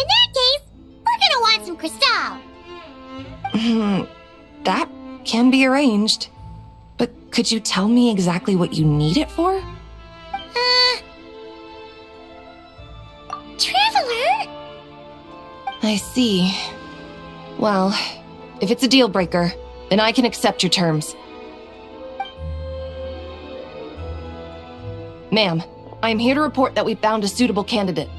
that case, we're gonna want some Crystal! That can be arranged. But could you tell me exactly what you need it for? Traveler? I see. Well, if it's a deal breaker, then I can accept your terms. Ma'am, I am here to report that we found a suitable candidate.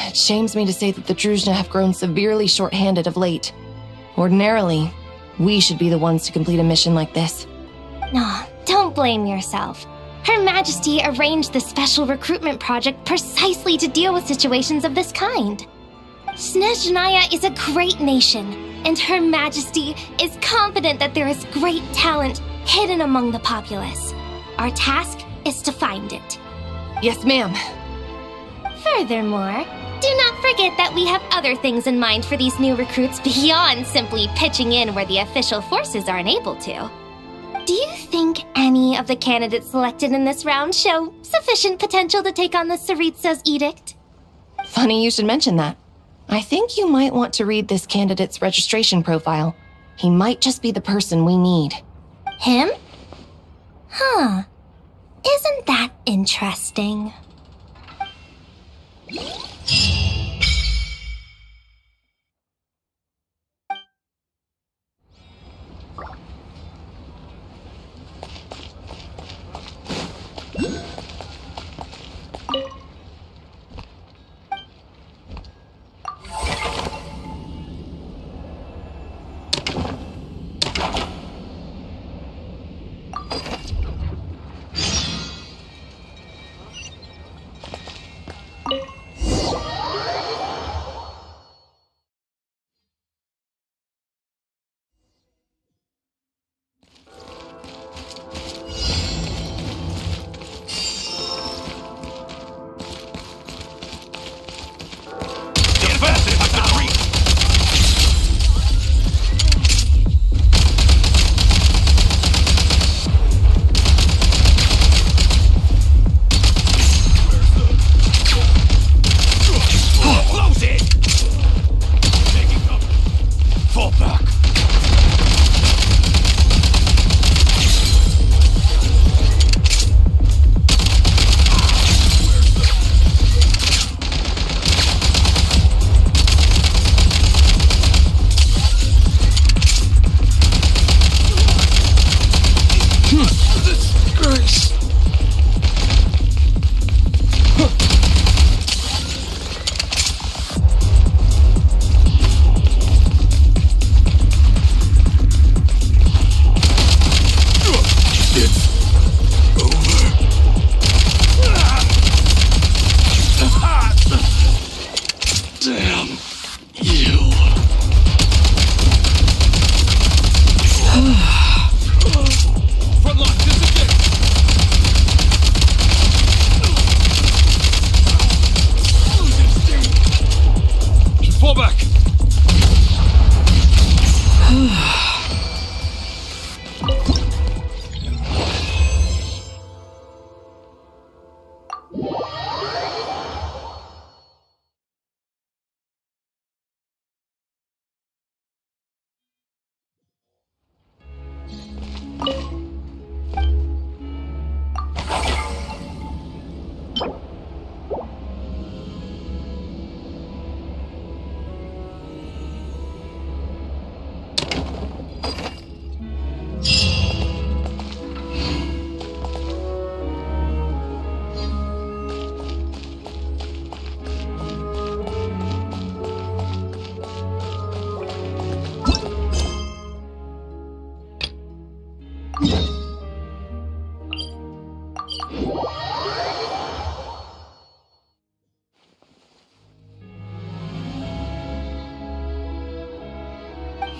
It shames me to say that the Snezhnaya have grown severely short-handed of late. Ordinarily, we should be the ones to complete a mission like this. No, don't blame yourself. Her Majesty arranged the special recruitment project precisely to deal with situations of this kind. Snezhnaya is a great nation, and Her Majesty is confident that there is great talent hidden among the populace. Our task is to find it. Yes, ma'am. Furthermore, do not forget that we have other things in mind for these new recruits beyond simply pitching in where the official forces aren't able to. Do you think any of the candidates selected in this round show sufficient potential to take on the Tsaritsa's edict? Funny you should mention that. I think you might want to read this candidate's registration profile. He might just be the person we need. Him? Huh. Isn't that interesting?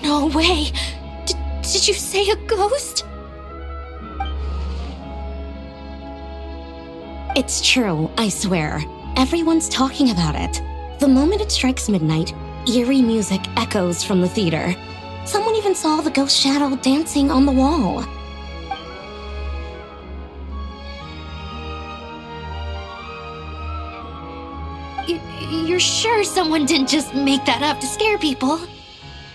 No way! Did you say a ghost? It's true, I swear. Everyone's talking about it. The moment it strikes midnight, eerie music echoes from the theater. Someone even saw the ghost shadow dancing on the wall. You're sure someone didn't just make that up to scare people?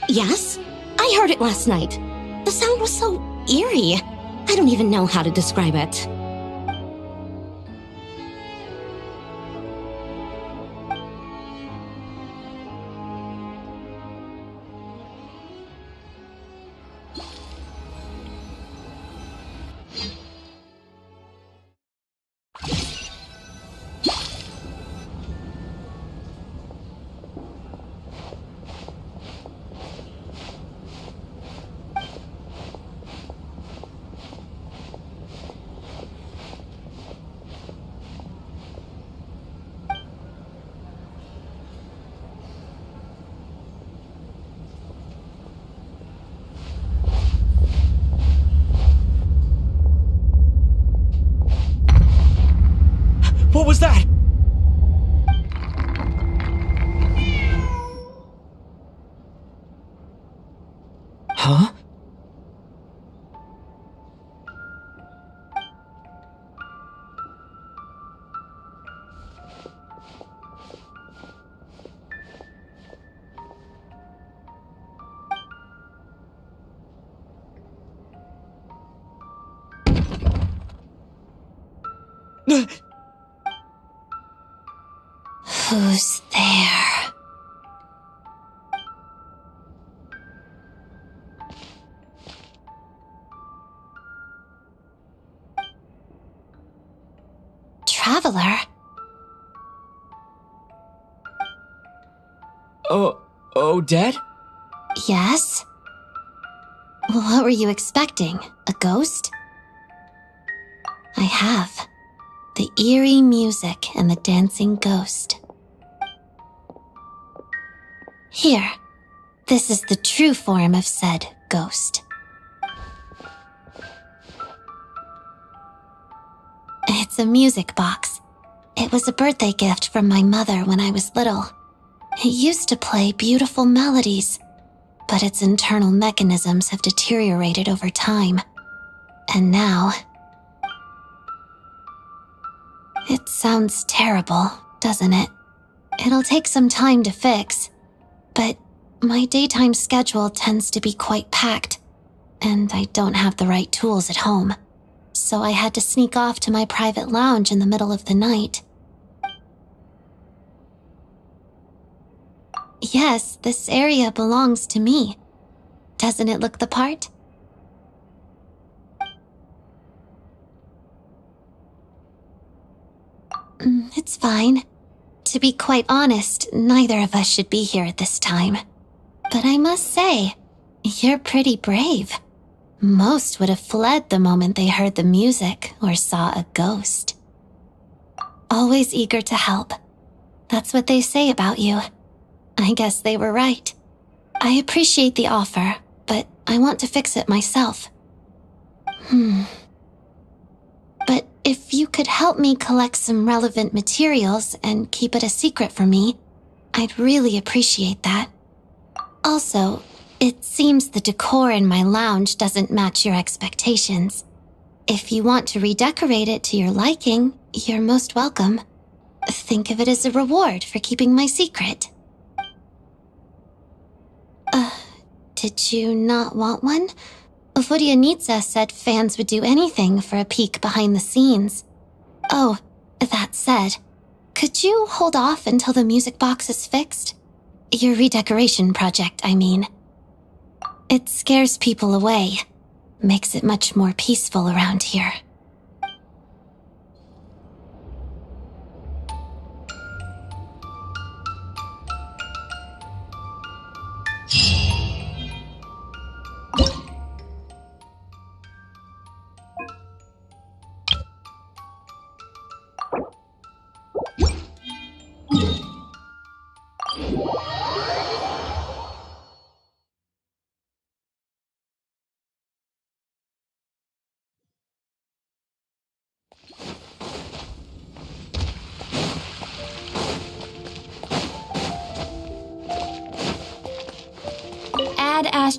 Yes, I heard it last night. The sound was so eerie. I don't even know how to describe it. What was that? Huh? Who's there? Traveler? Oh, Dad? Yes? What were you expecting? A ghost? I have. The eerie music and the dancing ghost. Here. This is the true form of said ghost. It's a music box. It was a birthday gift from my mother when I was little. It used to play beautiful melodies, but its internal mechanisms have deteriorated over time. And now... It sounds terrible, doesn't it? It'll take some time to fix, but my daytime schedule tends to be quite packed, and I don't have the right tools at home, so I had to sneak off to my private lounge in the middle of the night. Yes, this area belongs to me. Doesn't it look the part? It's fine. To be quite honest, neither of us should be here at this time. But I must say, you're pretty brave. Most would have fled the moment they heard the music or saw a ghost. Always eager to help. That's what they say about you. I guess they were right. I appreciate the offer, but I want to fix it myself. But if you could help me collect some relevant materials and keep it a secret from me, I'd really appreciate that. Also, it seems the decor in my lounge doesn't match your expectations. If you want to redecorate it to your liking, you're most welcome. Think of it as a reward for keeping my secret. Did you not want one? Vodyanitsa said fans would do anything for a peek behind the scenes. Oh, that said, could you hold off until the music box is fixed? Your redecoration project, I mean. It scares people away. Makes it much more peaceful around here. Add Ash.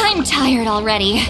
I'm tired already.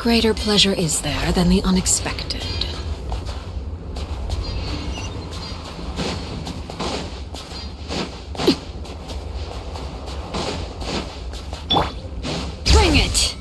greater pleasure is there than the unexpected? Bring it!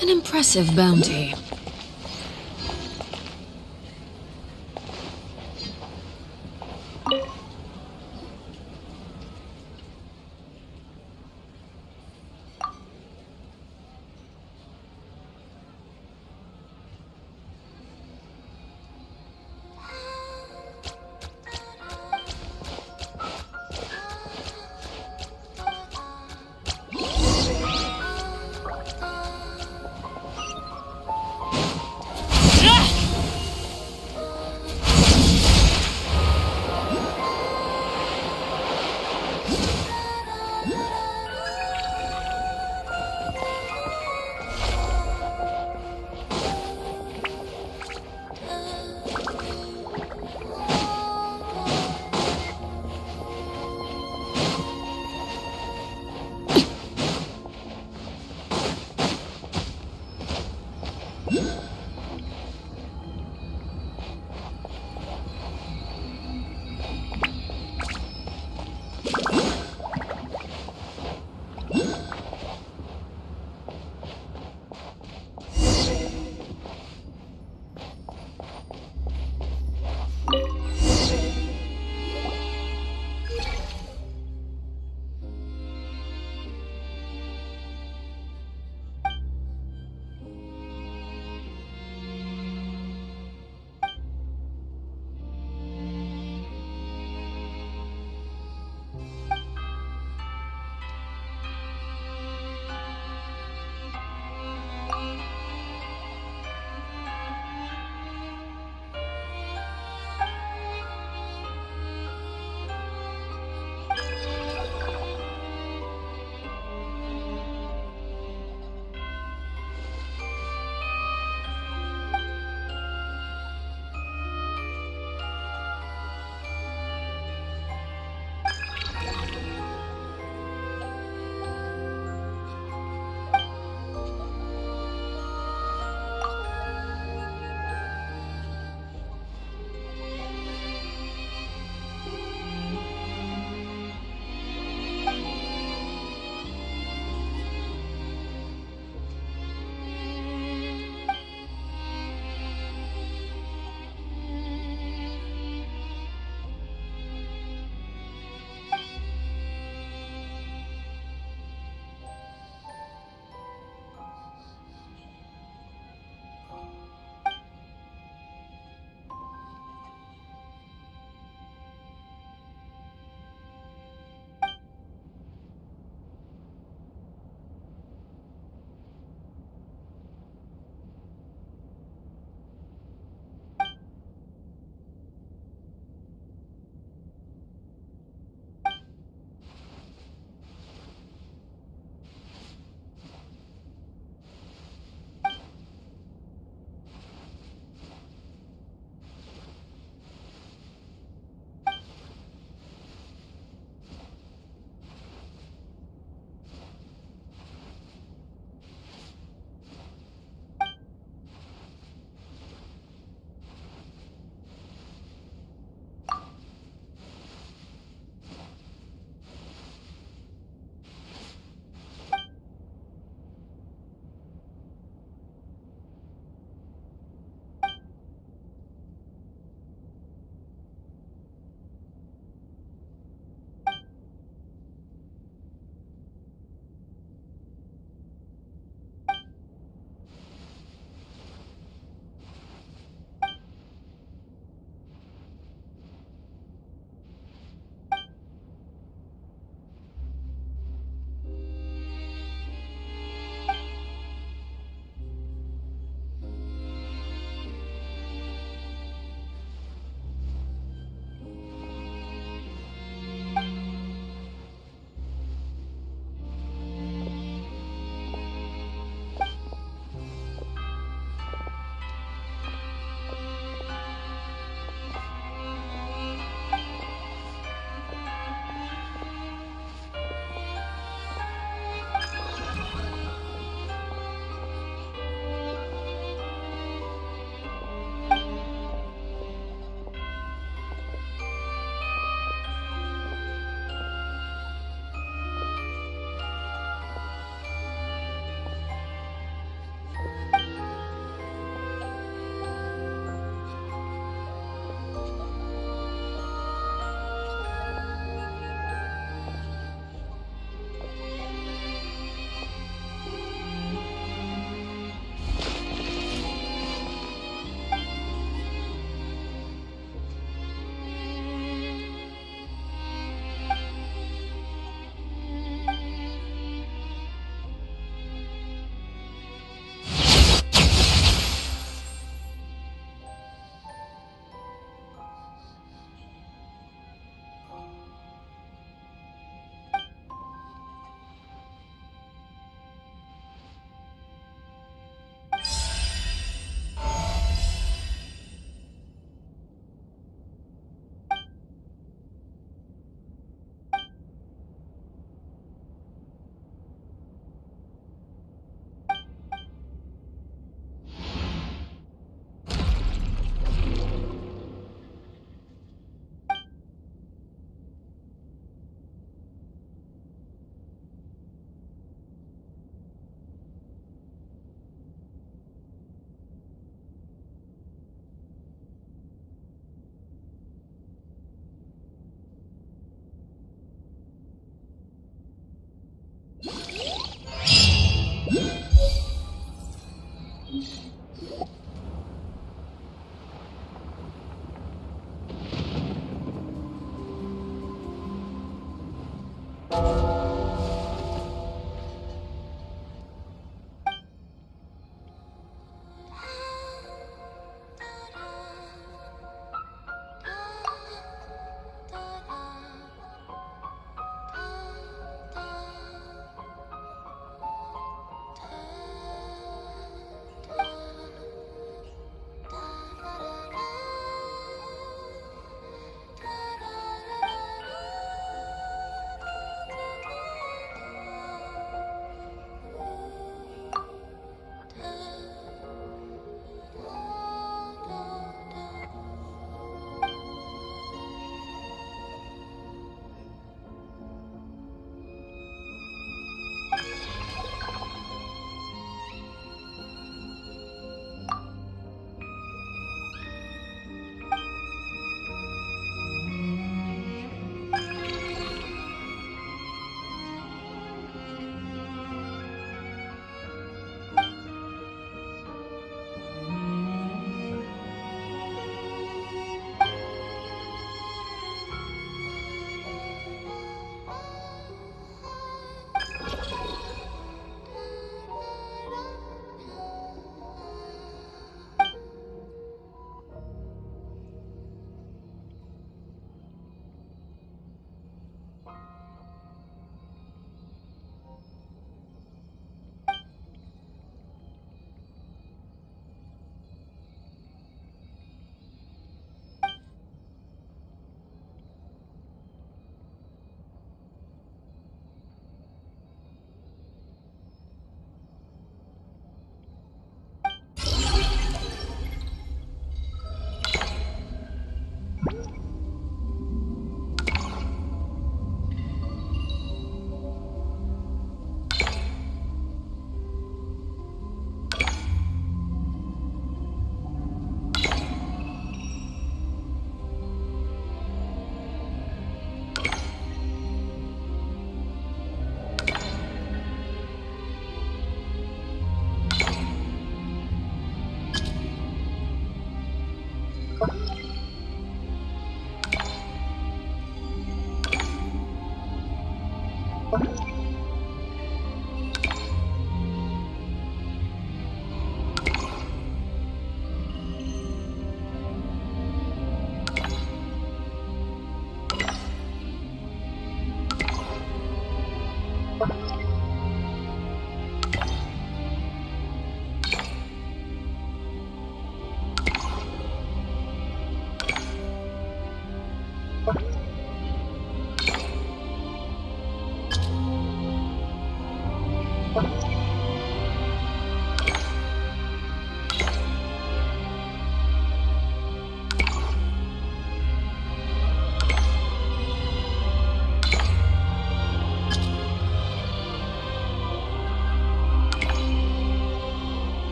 An impressive bounty.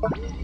Bring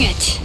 it!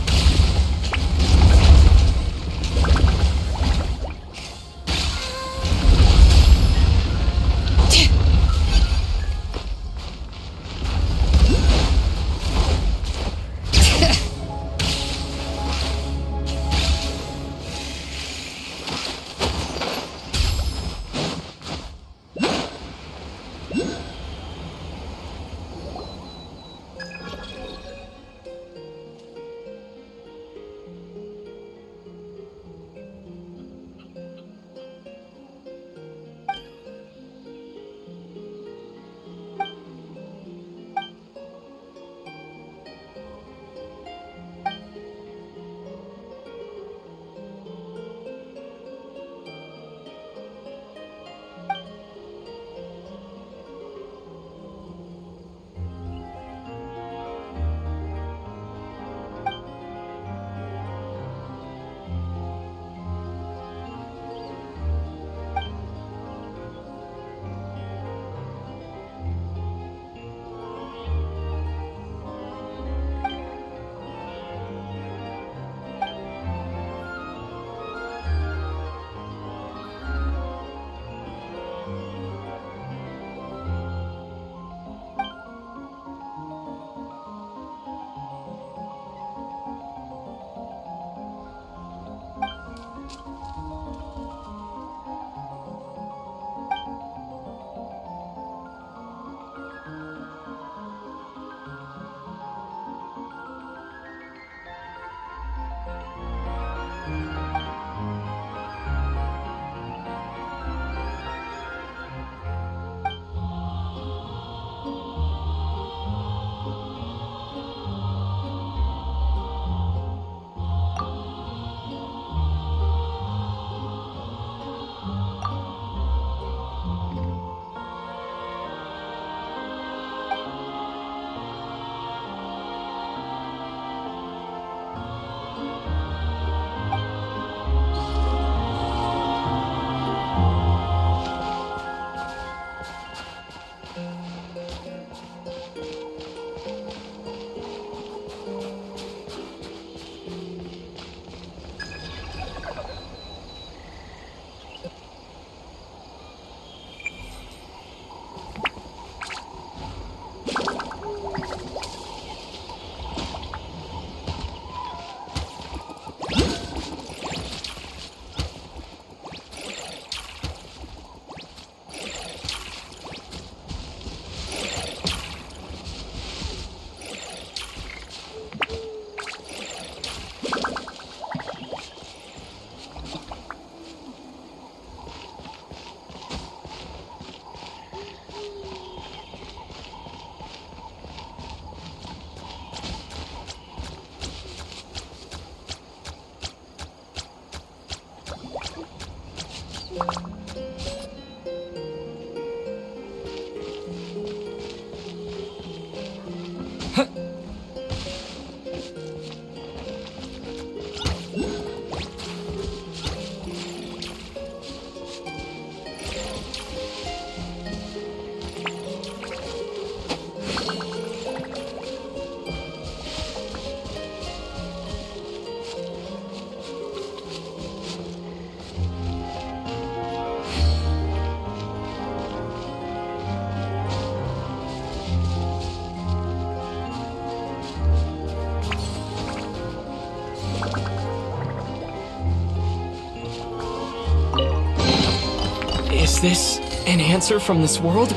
Is this an answer from this world?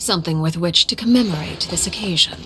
Something with which to commemorate this occasion.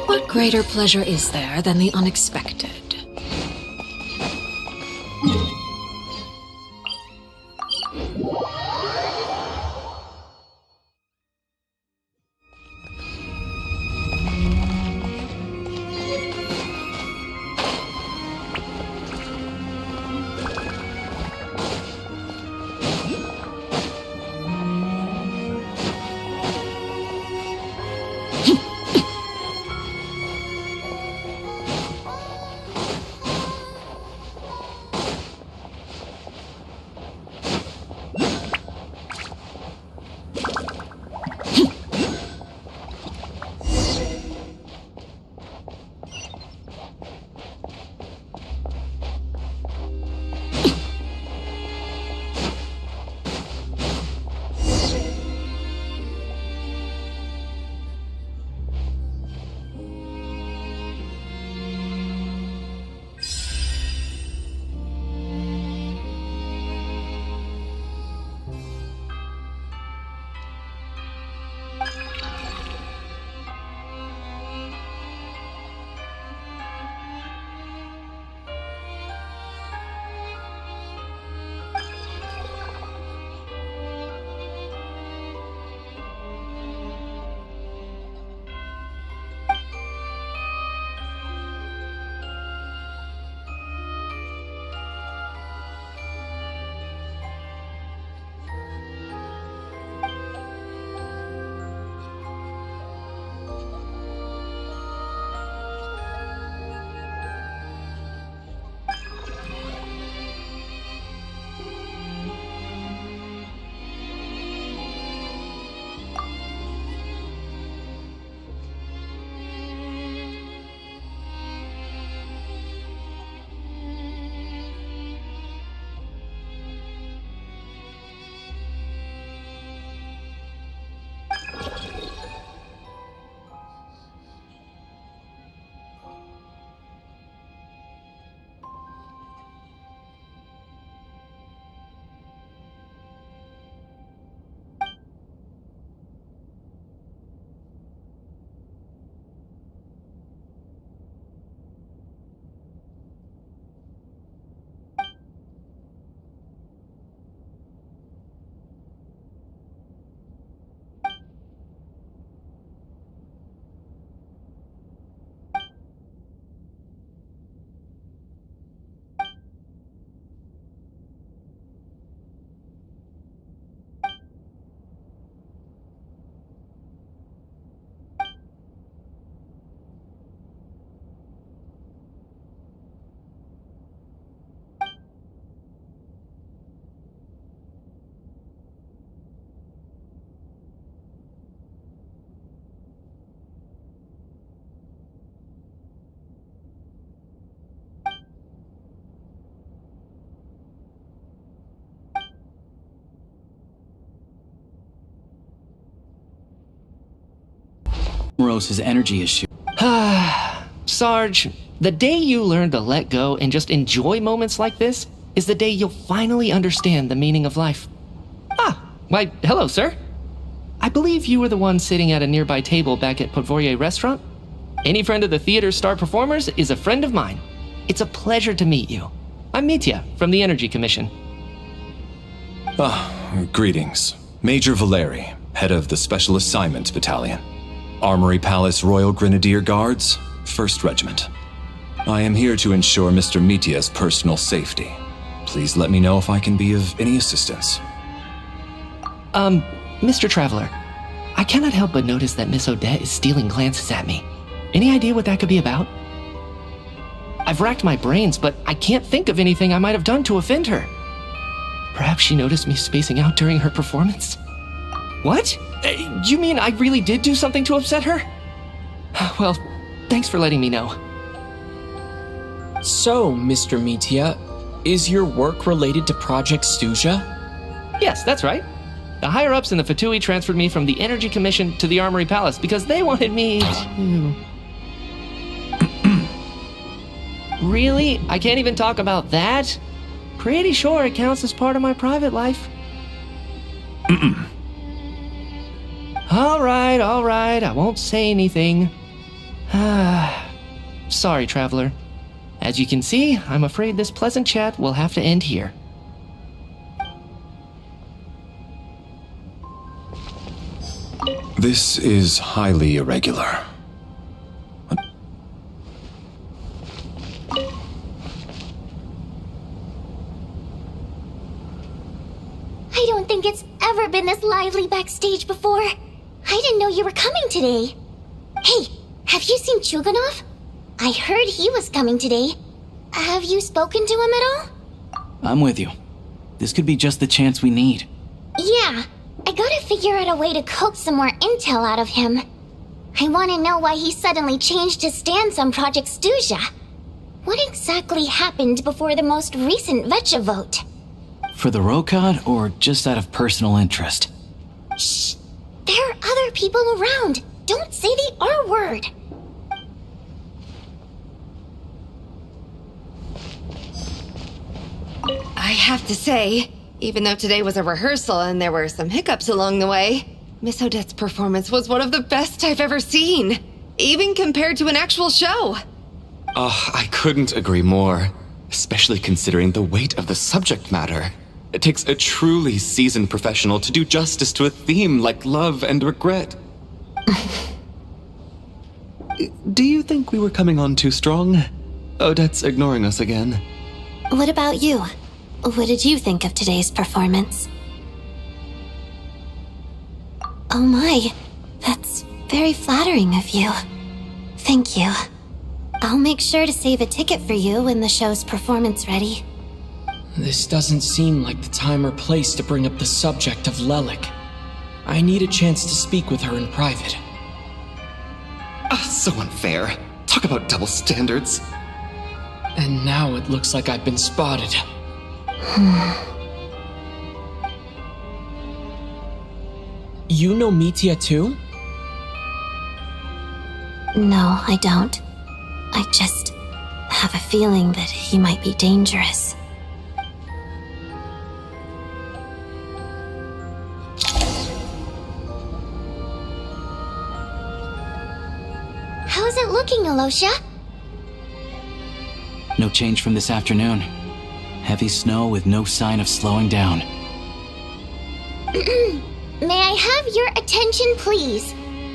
What greater pleasure is there than the unexpected? Rose's energy is shooting. Sarge, the day you learn to let go and just enjoy moments like this is the day you'll finally understand the meaning of life. Why, hello, sir. I believe you were the one sitting at a nearby table back at Podvorye Restaurant. Any friend of the theater's star performers is a friend of mine. It's a pleasure to meet you. I'm Mitya from the Energy Commission. Greetings. Major Valeri, head of the Special Assignments Battalion. Armory Palace Royal Grenadier Guards, 1st Regiment. I am here to ensure Mr. Mitya's personal safety. Please let me know if I can be of any assistance. Mr. Traveler, I cannot help but notice that Miss Odette is stealing glances at me. Any idea what that could be about? I've racked my brains, but I can't think of anything I might have done to offend her. Perhaps she noticed me spacing out during her performance? What? You mean I really did do something to upset her? Well, thanks for letting me know. So, Mr. Mitya, is your work related to Project Stuja? Yes, that's right. The higher-ups in the Fatui transferred me from the Energy Commission to the Armory Palace because they wanted me to... Really? I can't even talk about that? Pretty sure it counts as part of my private life. All right, I won't say anything. Sorry, Traveler. As you can see, I'm afraid this pleasant chat will have to end here. This is highly irregular. I don't think it's ever been this lively backstage before. I didn't know you were coming today. Hey, have you seen Chuganov? I heard he was coming today. Have you spoken to him at all? I'm with you. This could be just the chance we need. Yeah, I gotta figure out a way to coax some more intel out of him. I want to know why he suddenly changed his stance on Project Stuja. What exactly happened before the most recent Vecha vote? For the Rokad, or just out of personal interest? Shh! There are other people around. Don't say the R word. I have to say, even though today was a rehearsal and there were some hiccups along the way, Miss Odette's performance was one of the best I've ever seen, even compared to an actual show. Oh, I couldn't agree more, especially considering the weight of the subject matter. It takes a truly seasoned professional to do justice to a theme like love and regret. Do you think we were coming on too strong? Odette's ignoring us again. What about you? What did you think of today's performance? Oh my, that's very flattering of you. Thank you. I'll make sure to save a ticket for you when the show's performance ready. This doesn't seem like the time or place to bring up the subject of Lelik. I need a chance to speak with her in private. So unfair. Talk about double standards. And now it looks like I've been spotted. You know Mitya too? No, I don't. I just have a feeling that he might be dangerous. How's it looking, Alosha? No change from this afternoon. Heavy snow with no sign of slowing down. May I have your attention, please?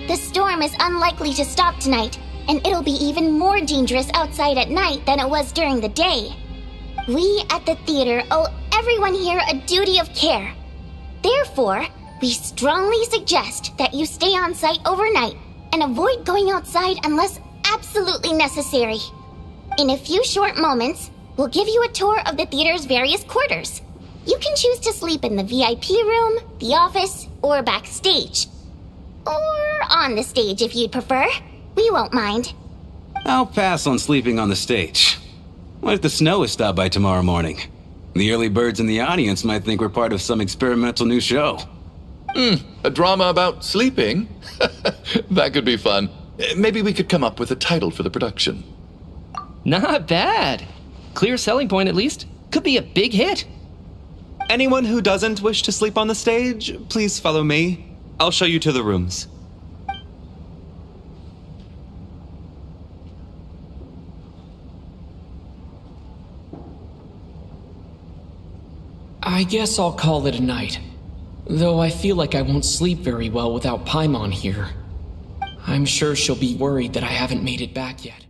The storm is unlikely to stop tonight, and it'll be even more dangerous outside at night than it was during the day. We at the theater owe everyone here a duty of care. Therefore, we strongly suggest that you stay on site overnight and avoid going outside unless absolutely necessary. In a few short moments, we'll give you a tour of the theater's various quarters. You can choose to sleep in the VIP room, the office, or backstage. Or on the stage if you'd prefer. We won't mind. I'll pass on sleeping on the stage. What if the snow is stopped by tomorrow morning? The early birds in the audience might think we're part of some experimental new show. A drama about sleeping? That could be fun. Maybe we could come up with a title for the production. Not bad. Clear selling point at least. Could be a big hit. Anyone who doesn't wish to sleep on the stage, please follow me. I'll show you to the rooms. I guess I'll call it a night. Though I feel like I won't sleep very well without Paimon here. I'm sure she'll be worried that I haven't made it back yet.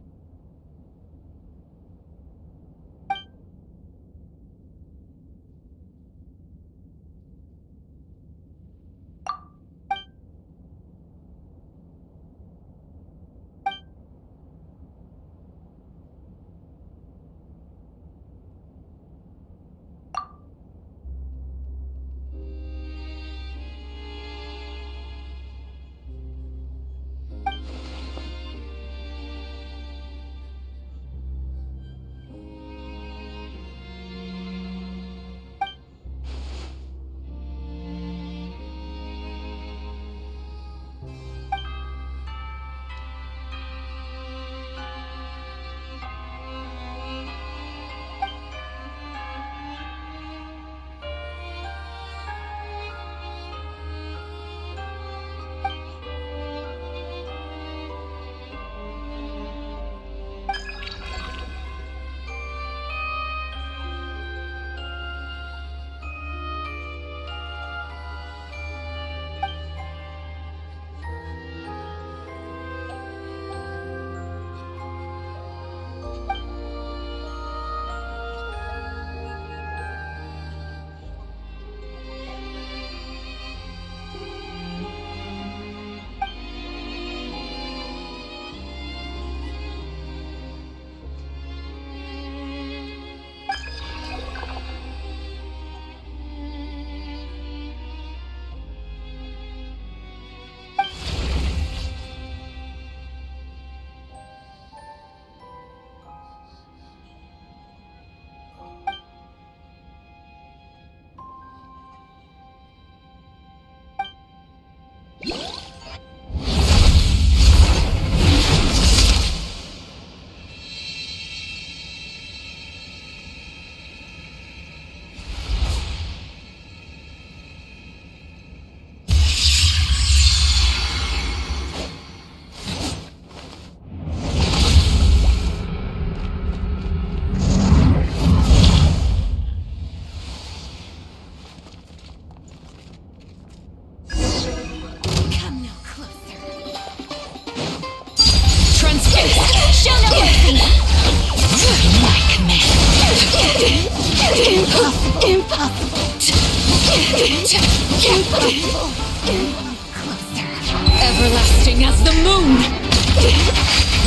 Everlasting as the moon!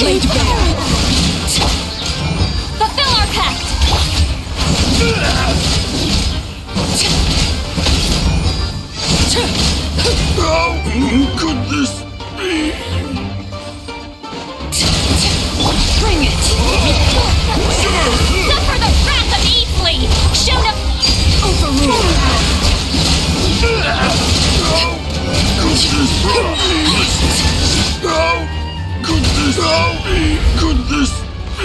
Laid bare! Fulfill our pact! How could this be? Bring it! Suffer the wrath of Eathley! Shona... Overruled! How could this be?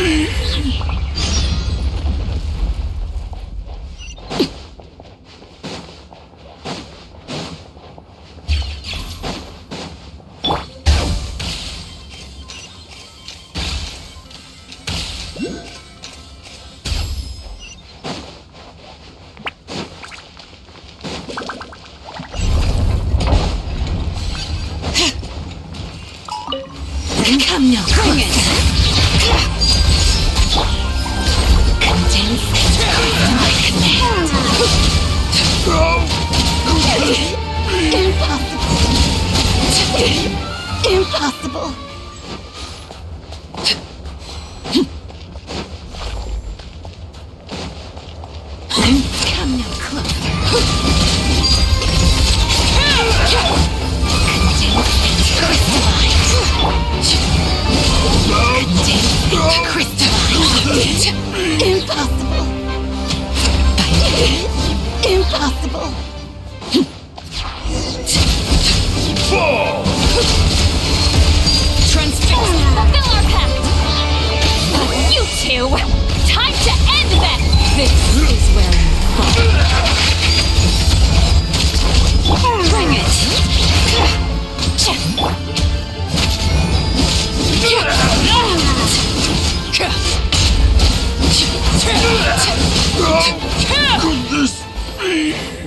Come now, bring it! Condense and my command. Impossible! Impossible! Come no closer. Crystalline. Impossible. Impossible. Fall! Transfix! Fulfill our pact! You two! Time to end this! This is where you fall. Bring it! How could this be?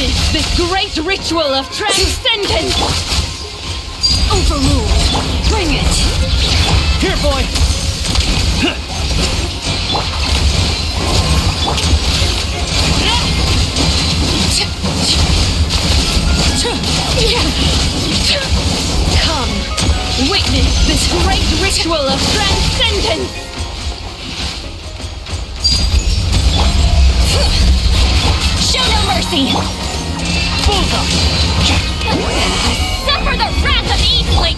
Witness this great ritual of transcendence! Overruled. Bring it! Here, boy! Come, witness this great ritual of transcendence! Show no mercy! Suffer the wrath of easily!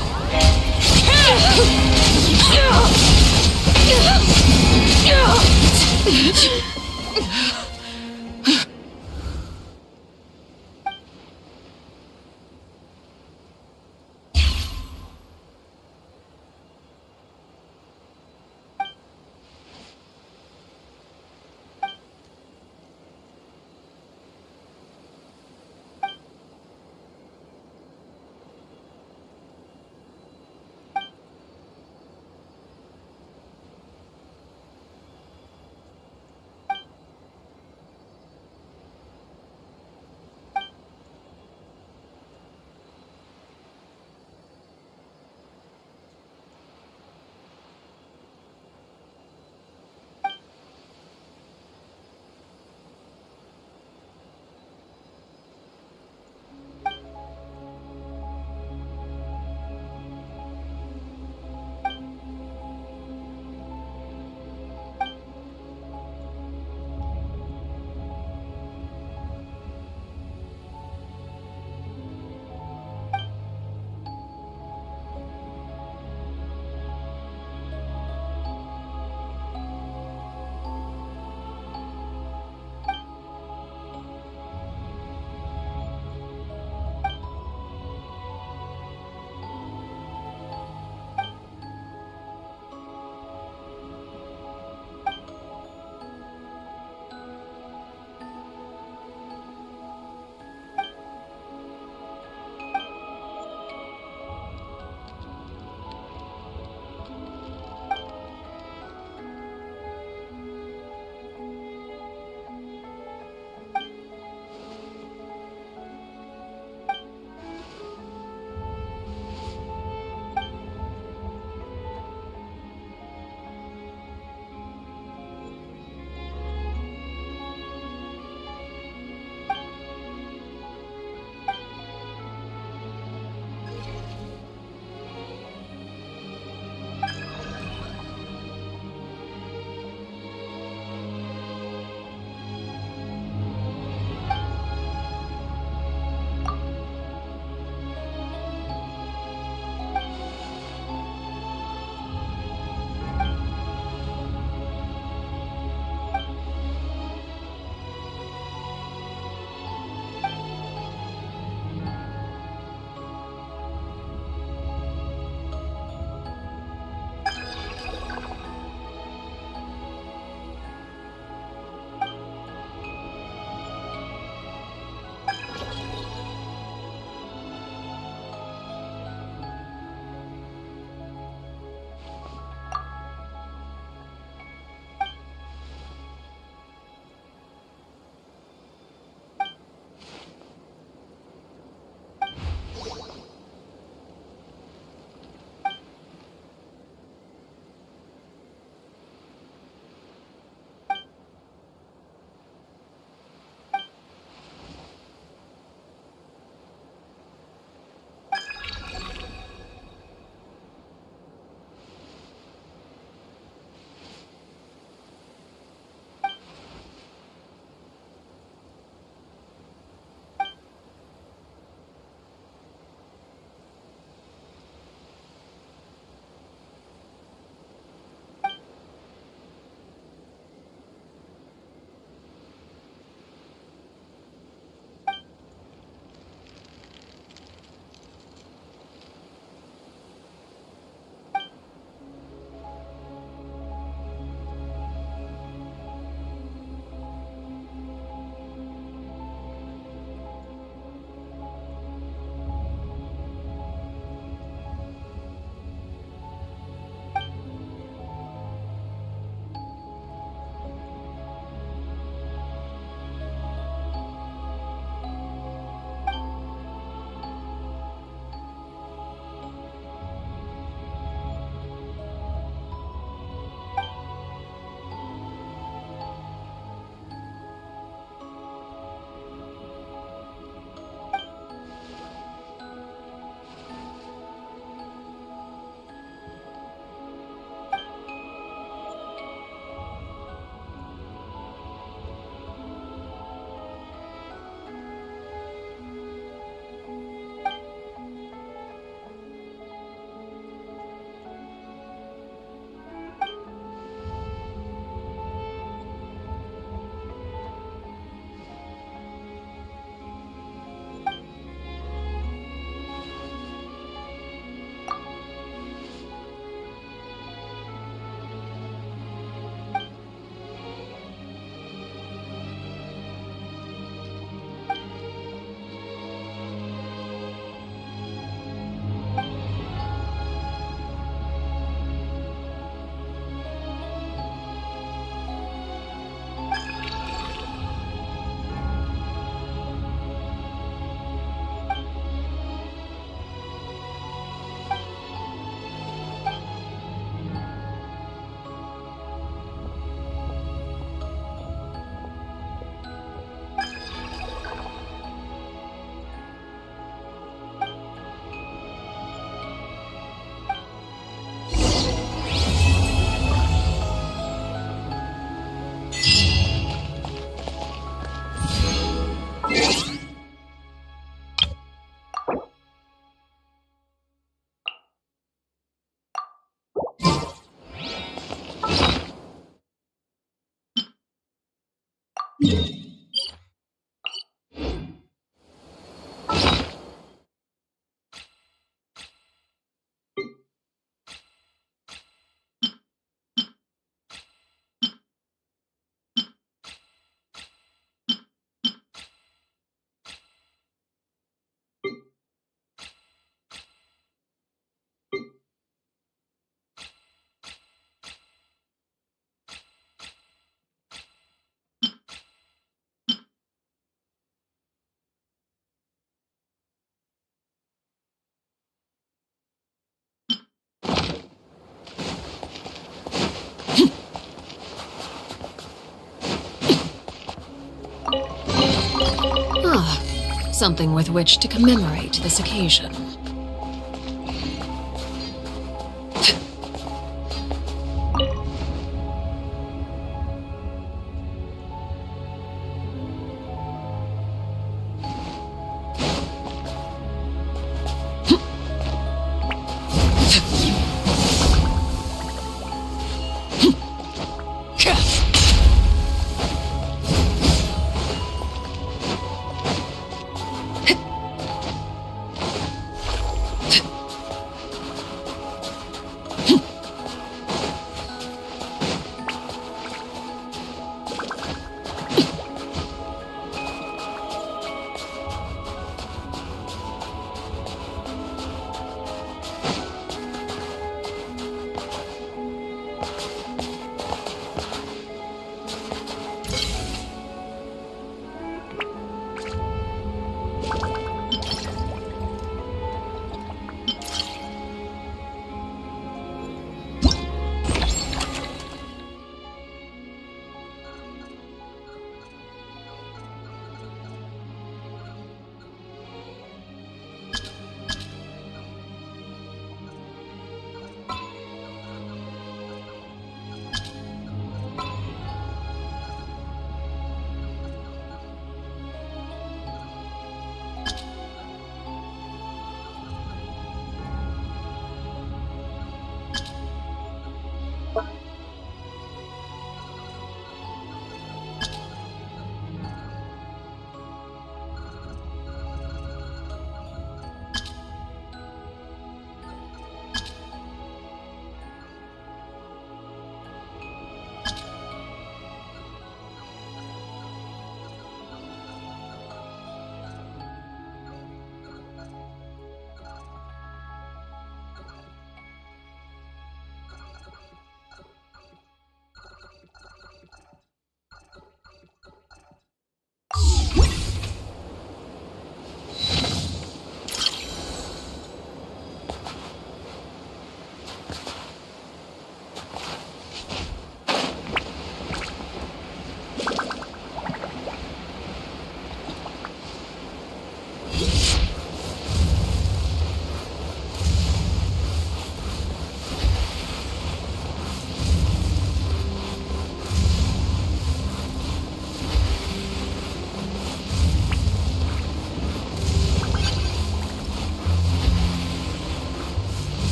Ah, something with which to commemorate this occasion.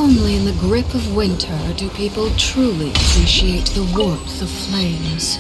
Only in the grip of winter do people truly appreciate the warmth of flames.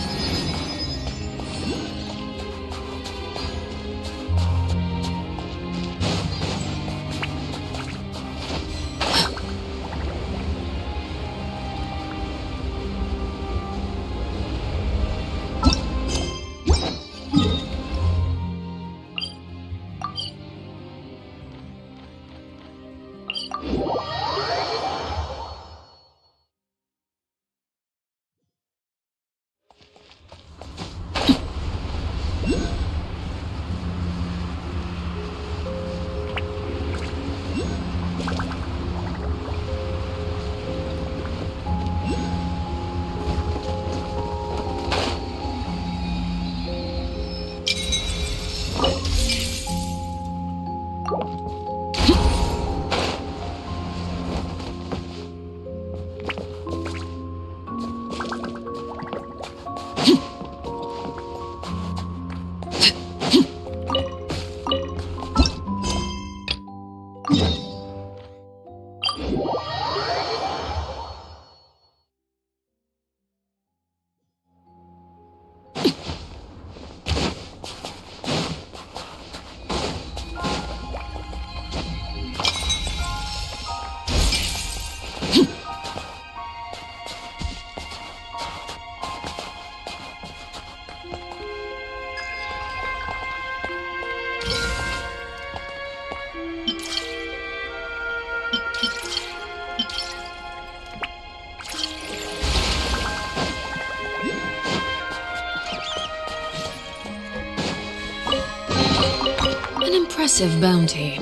impressive bounty.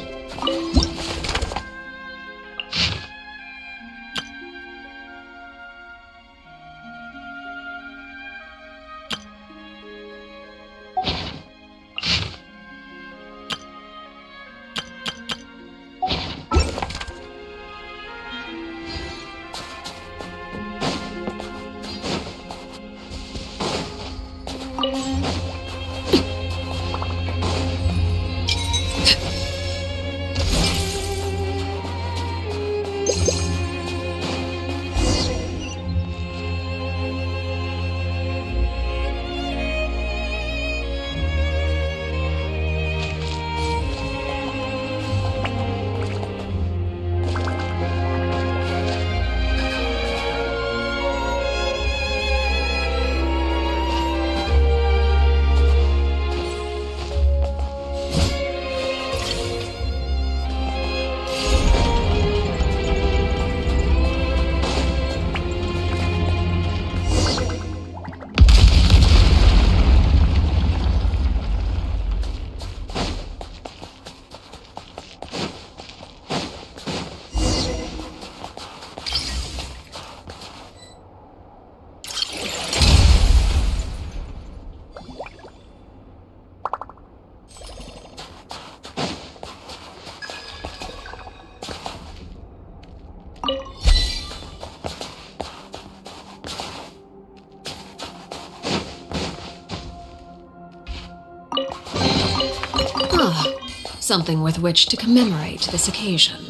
Something with which to commemorate this occasion.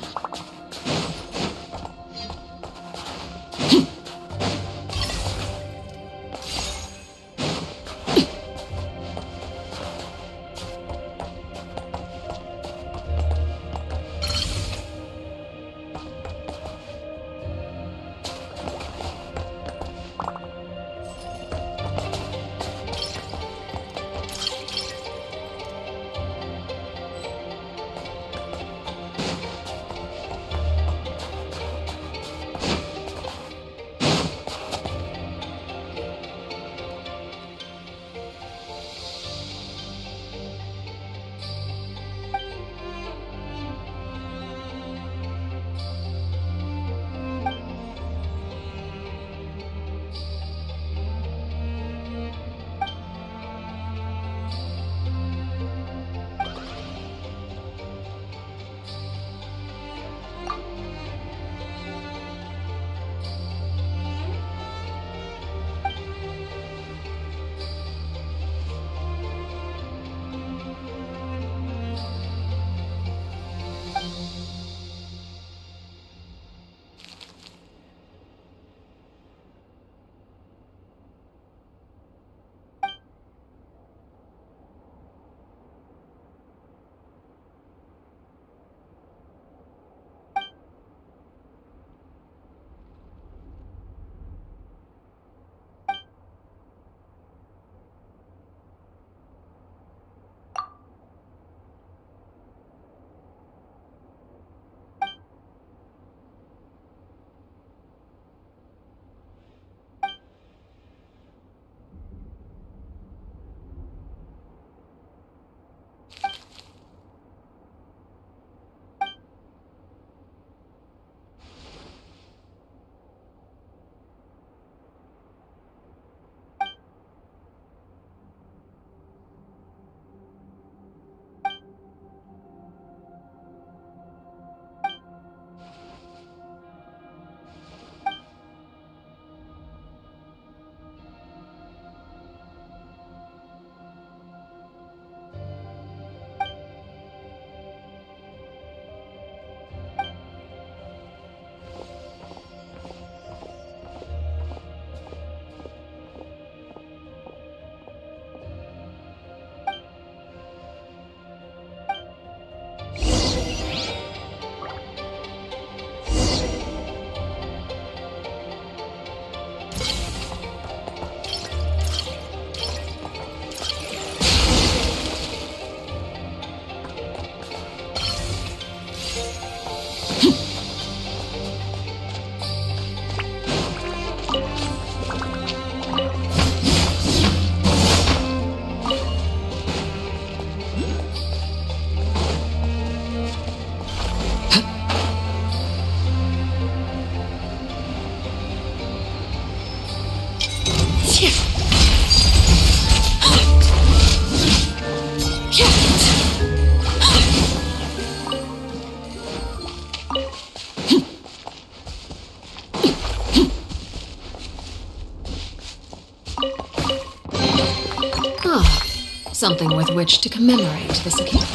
Something with which to commemorate this occasion.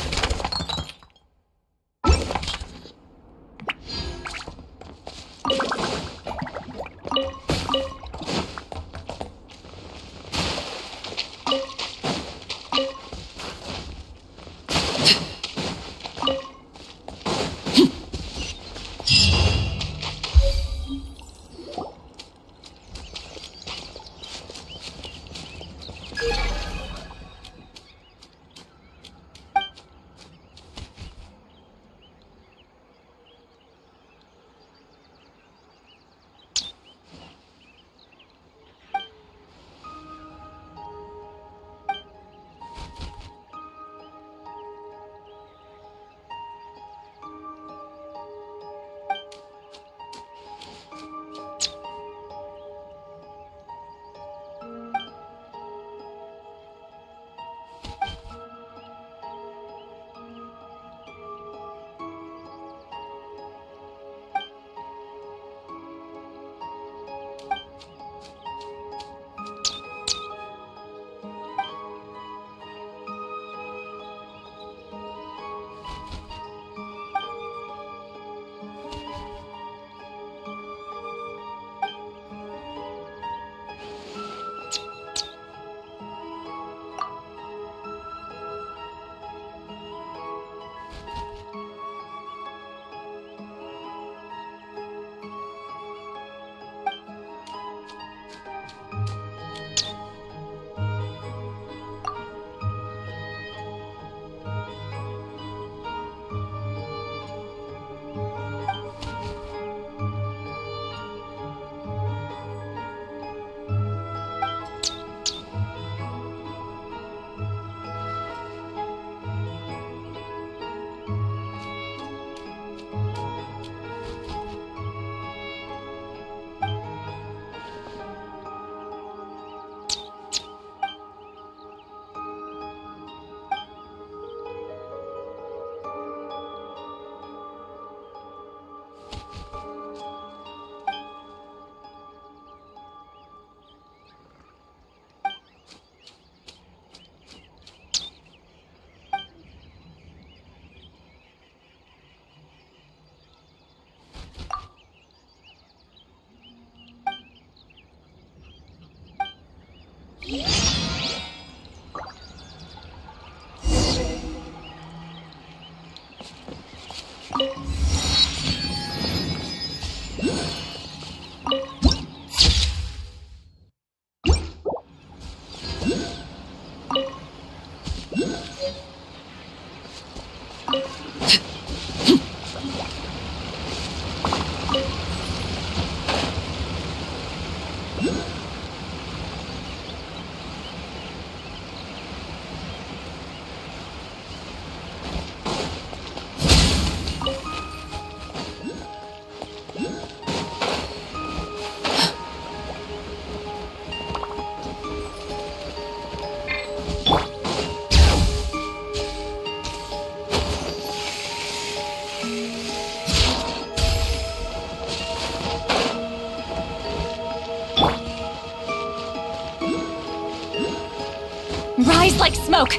Rise like smoke!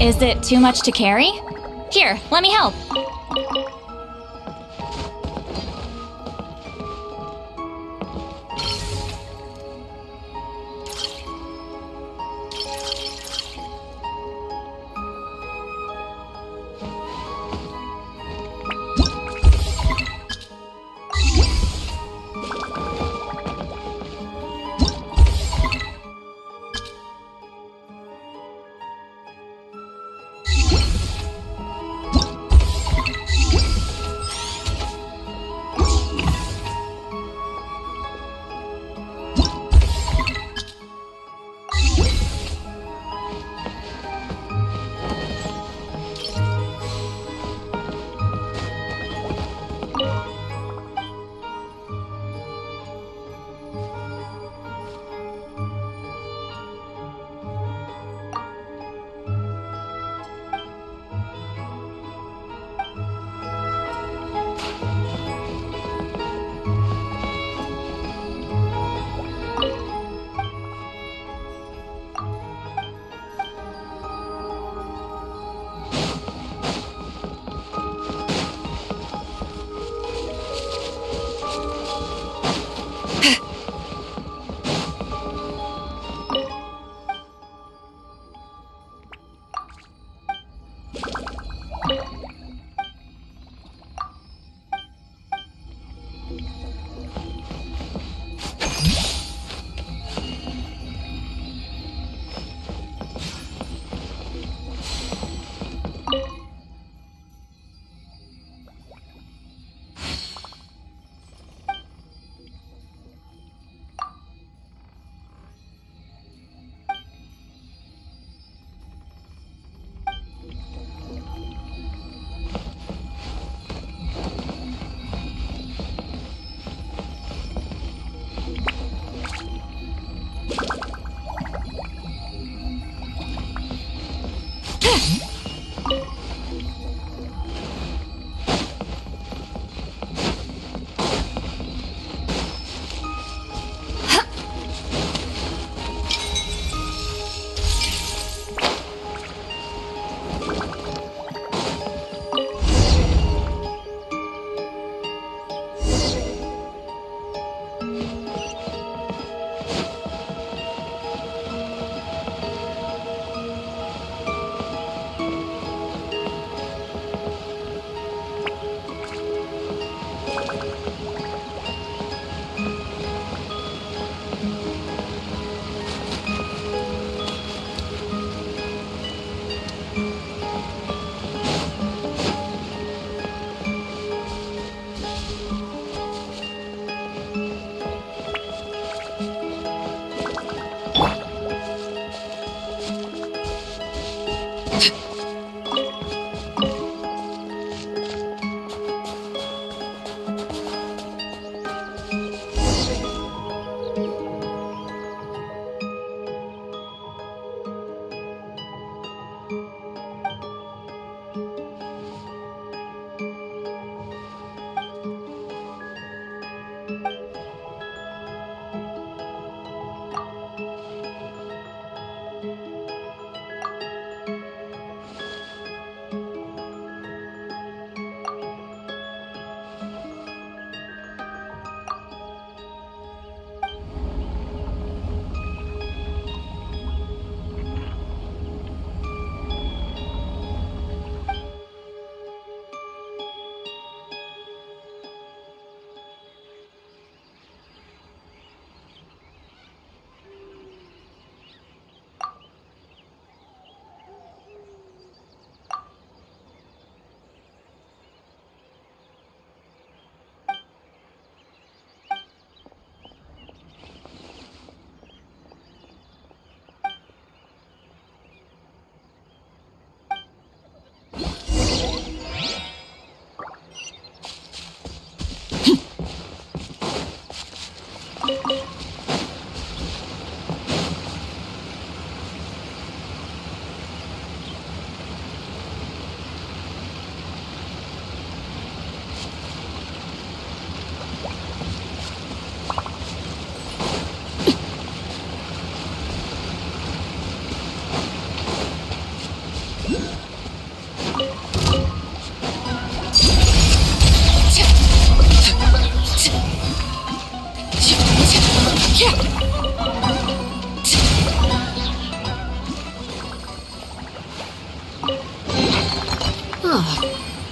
Is it too much to carry? Here, let me help.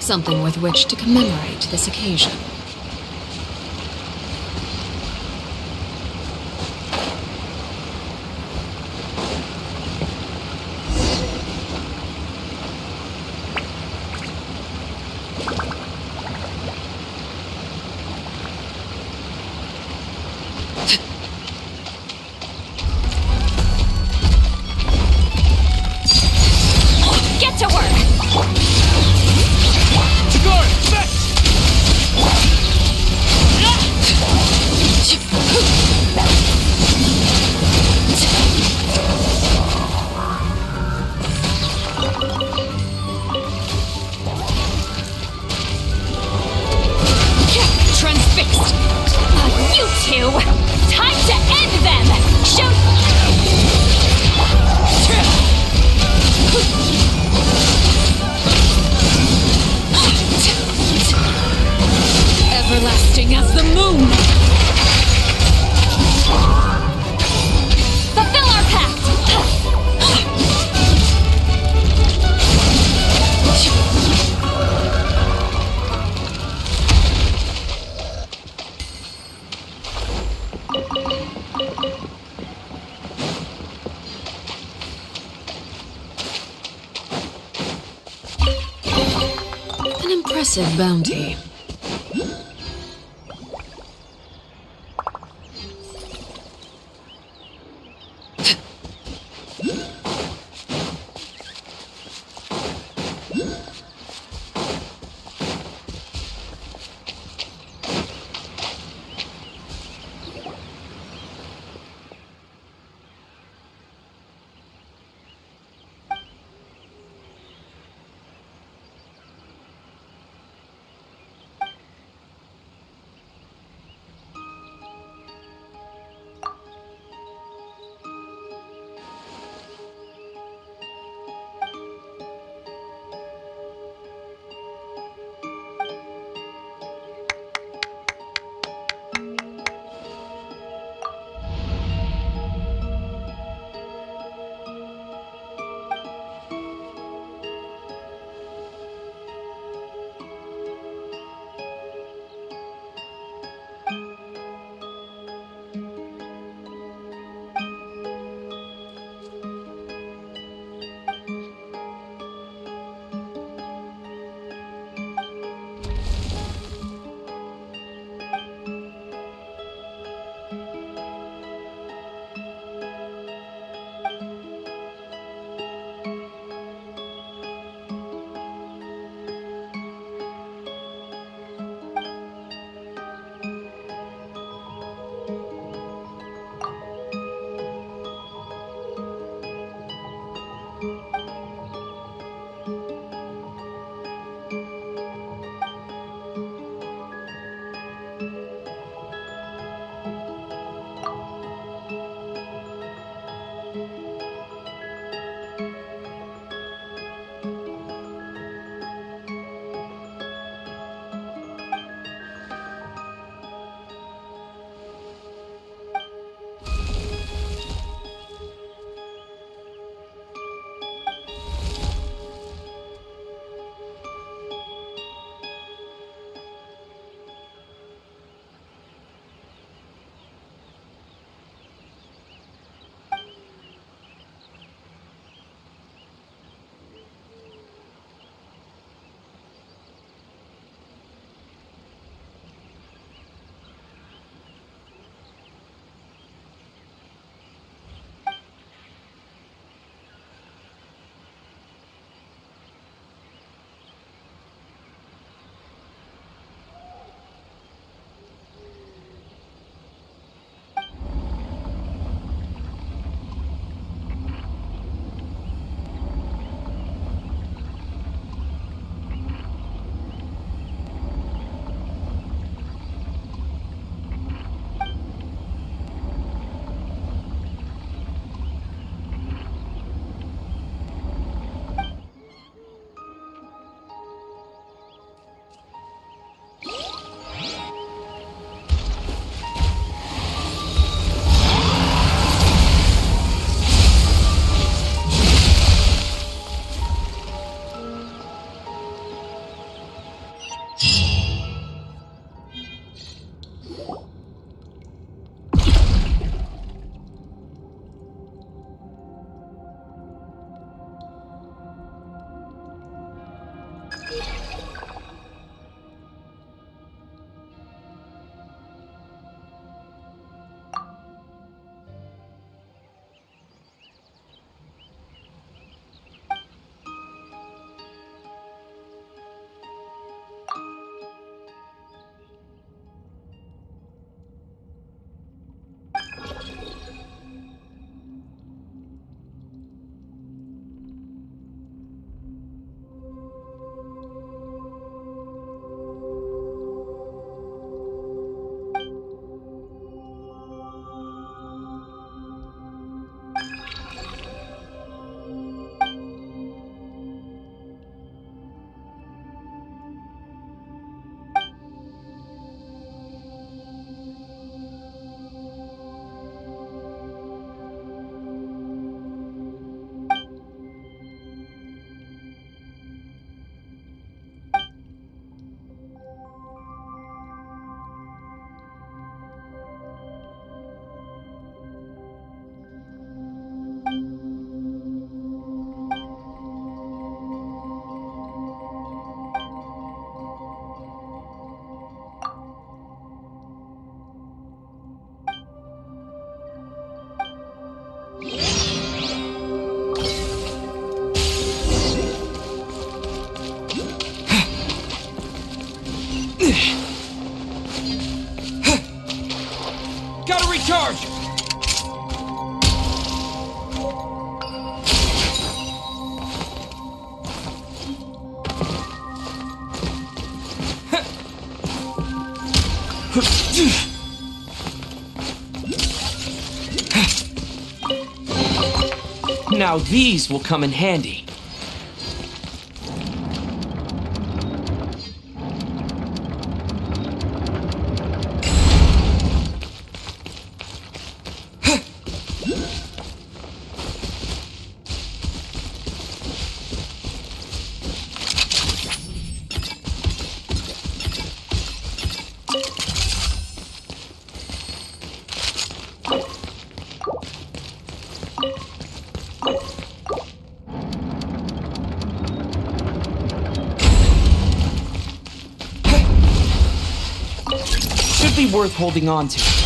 Something with which to commemorate this occasion. Get to work! Transfixed! You two! Time to end them! Everlasting as the moon! Fulfill our pact! An impressive bounty. Gotta recharge! Now these will come in handy. Should be worth holding on to.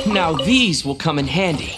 Now these will come in handy.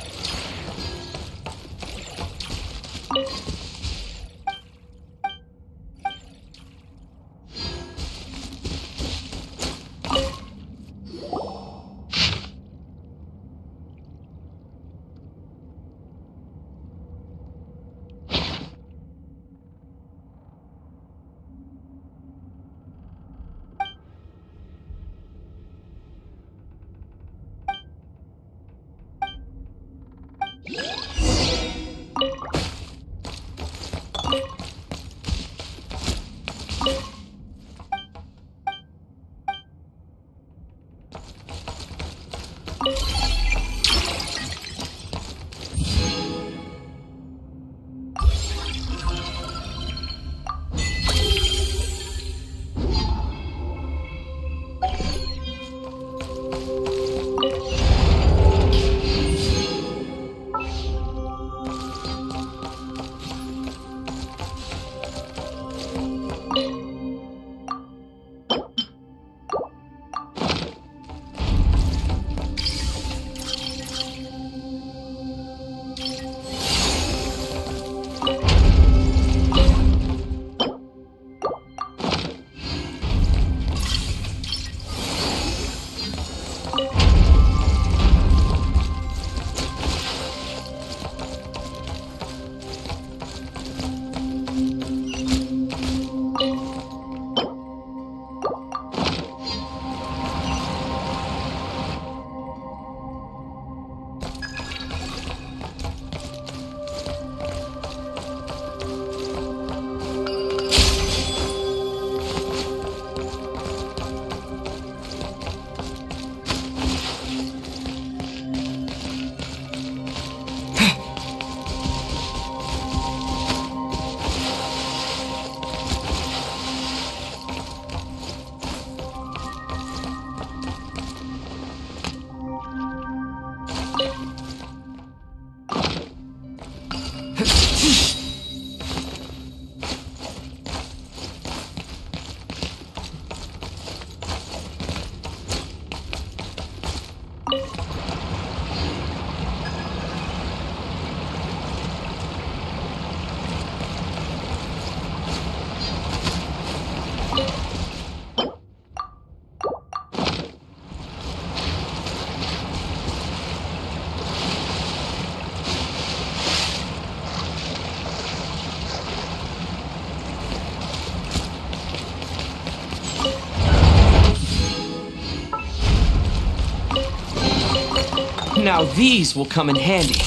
Now these will come in handy.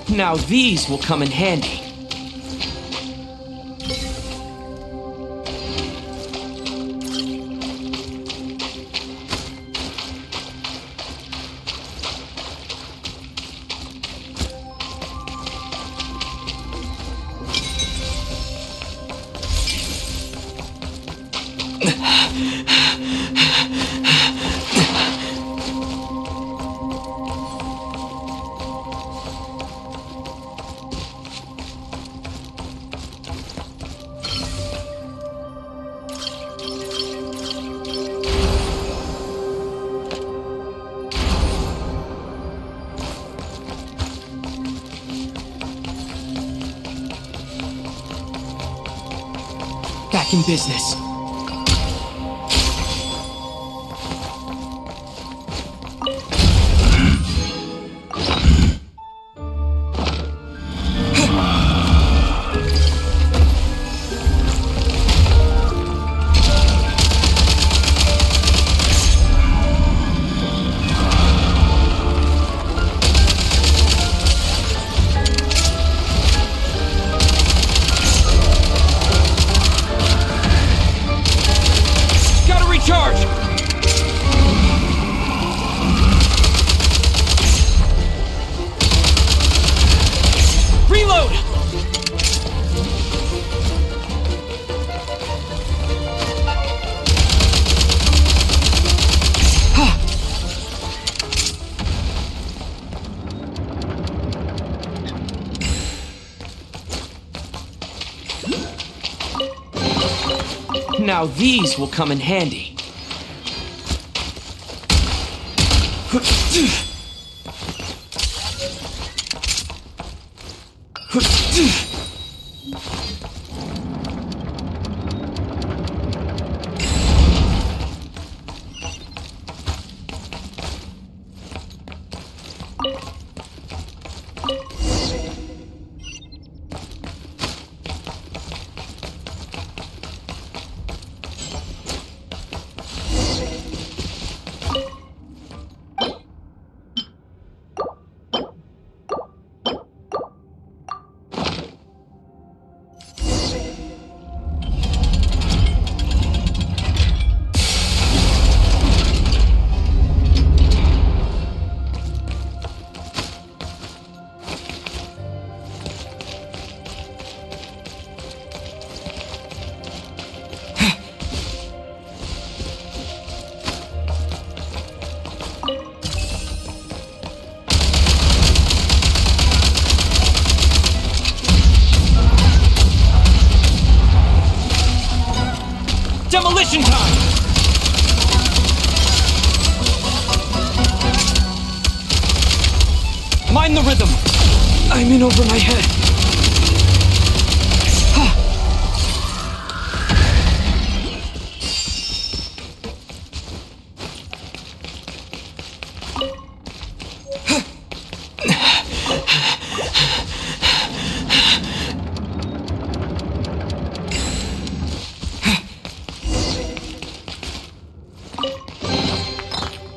Now these will come in handy. Back in business. Now these will come in handy. Demolition time! Mind the rhythm! I'm in over my head.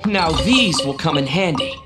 Now these will come in handy.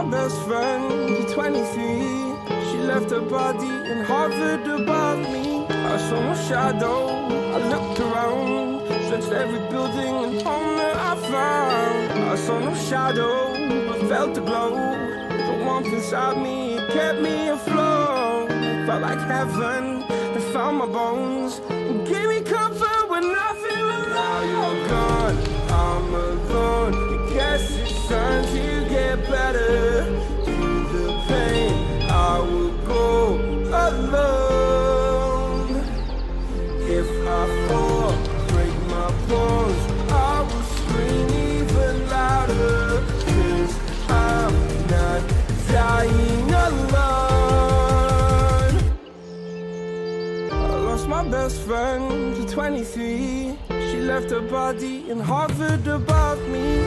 best friend at 23. She left her body in Harvard above me. I saw no shadow, I looked around, searched every building and home that I found. I saw no shadow, but felt the glow. The warmth inside me, it kept me afloat. Felt like heaven, it found my bones and gave me comfort when I feel alone. Now you're gone, I'm alone. I guess it's time to get better. Through the pain, I will go alone. If I fall, break my bones, I will scream even louder. 'Cause I'm not dying alone. I lost my best friend at 23. She left her body in Harvard above me.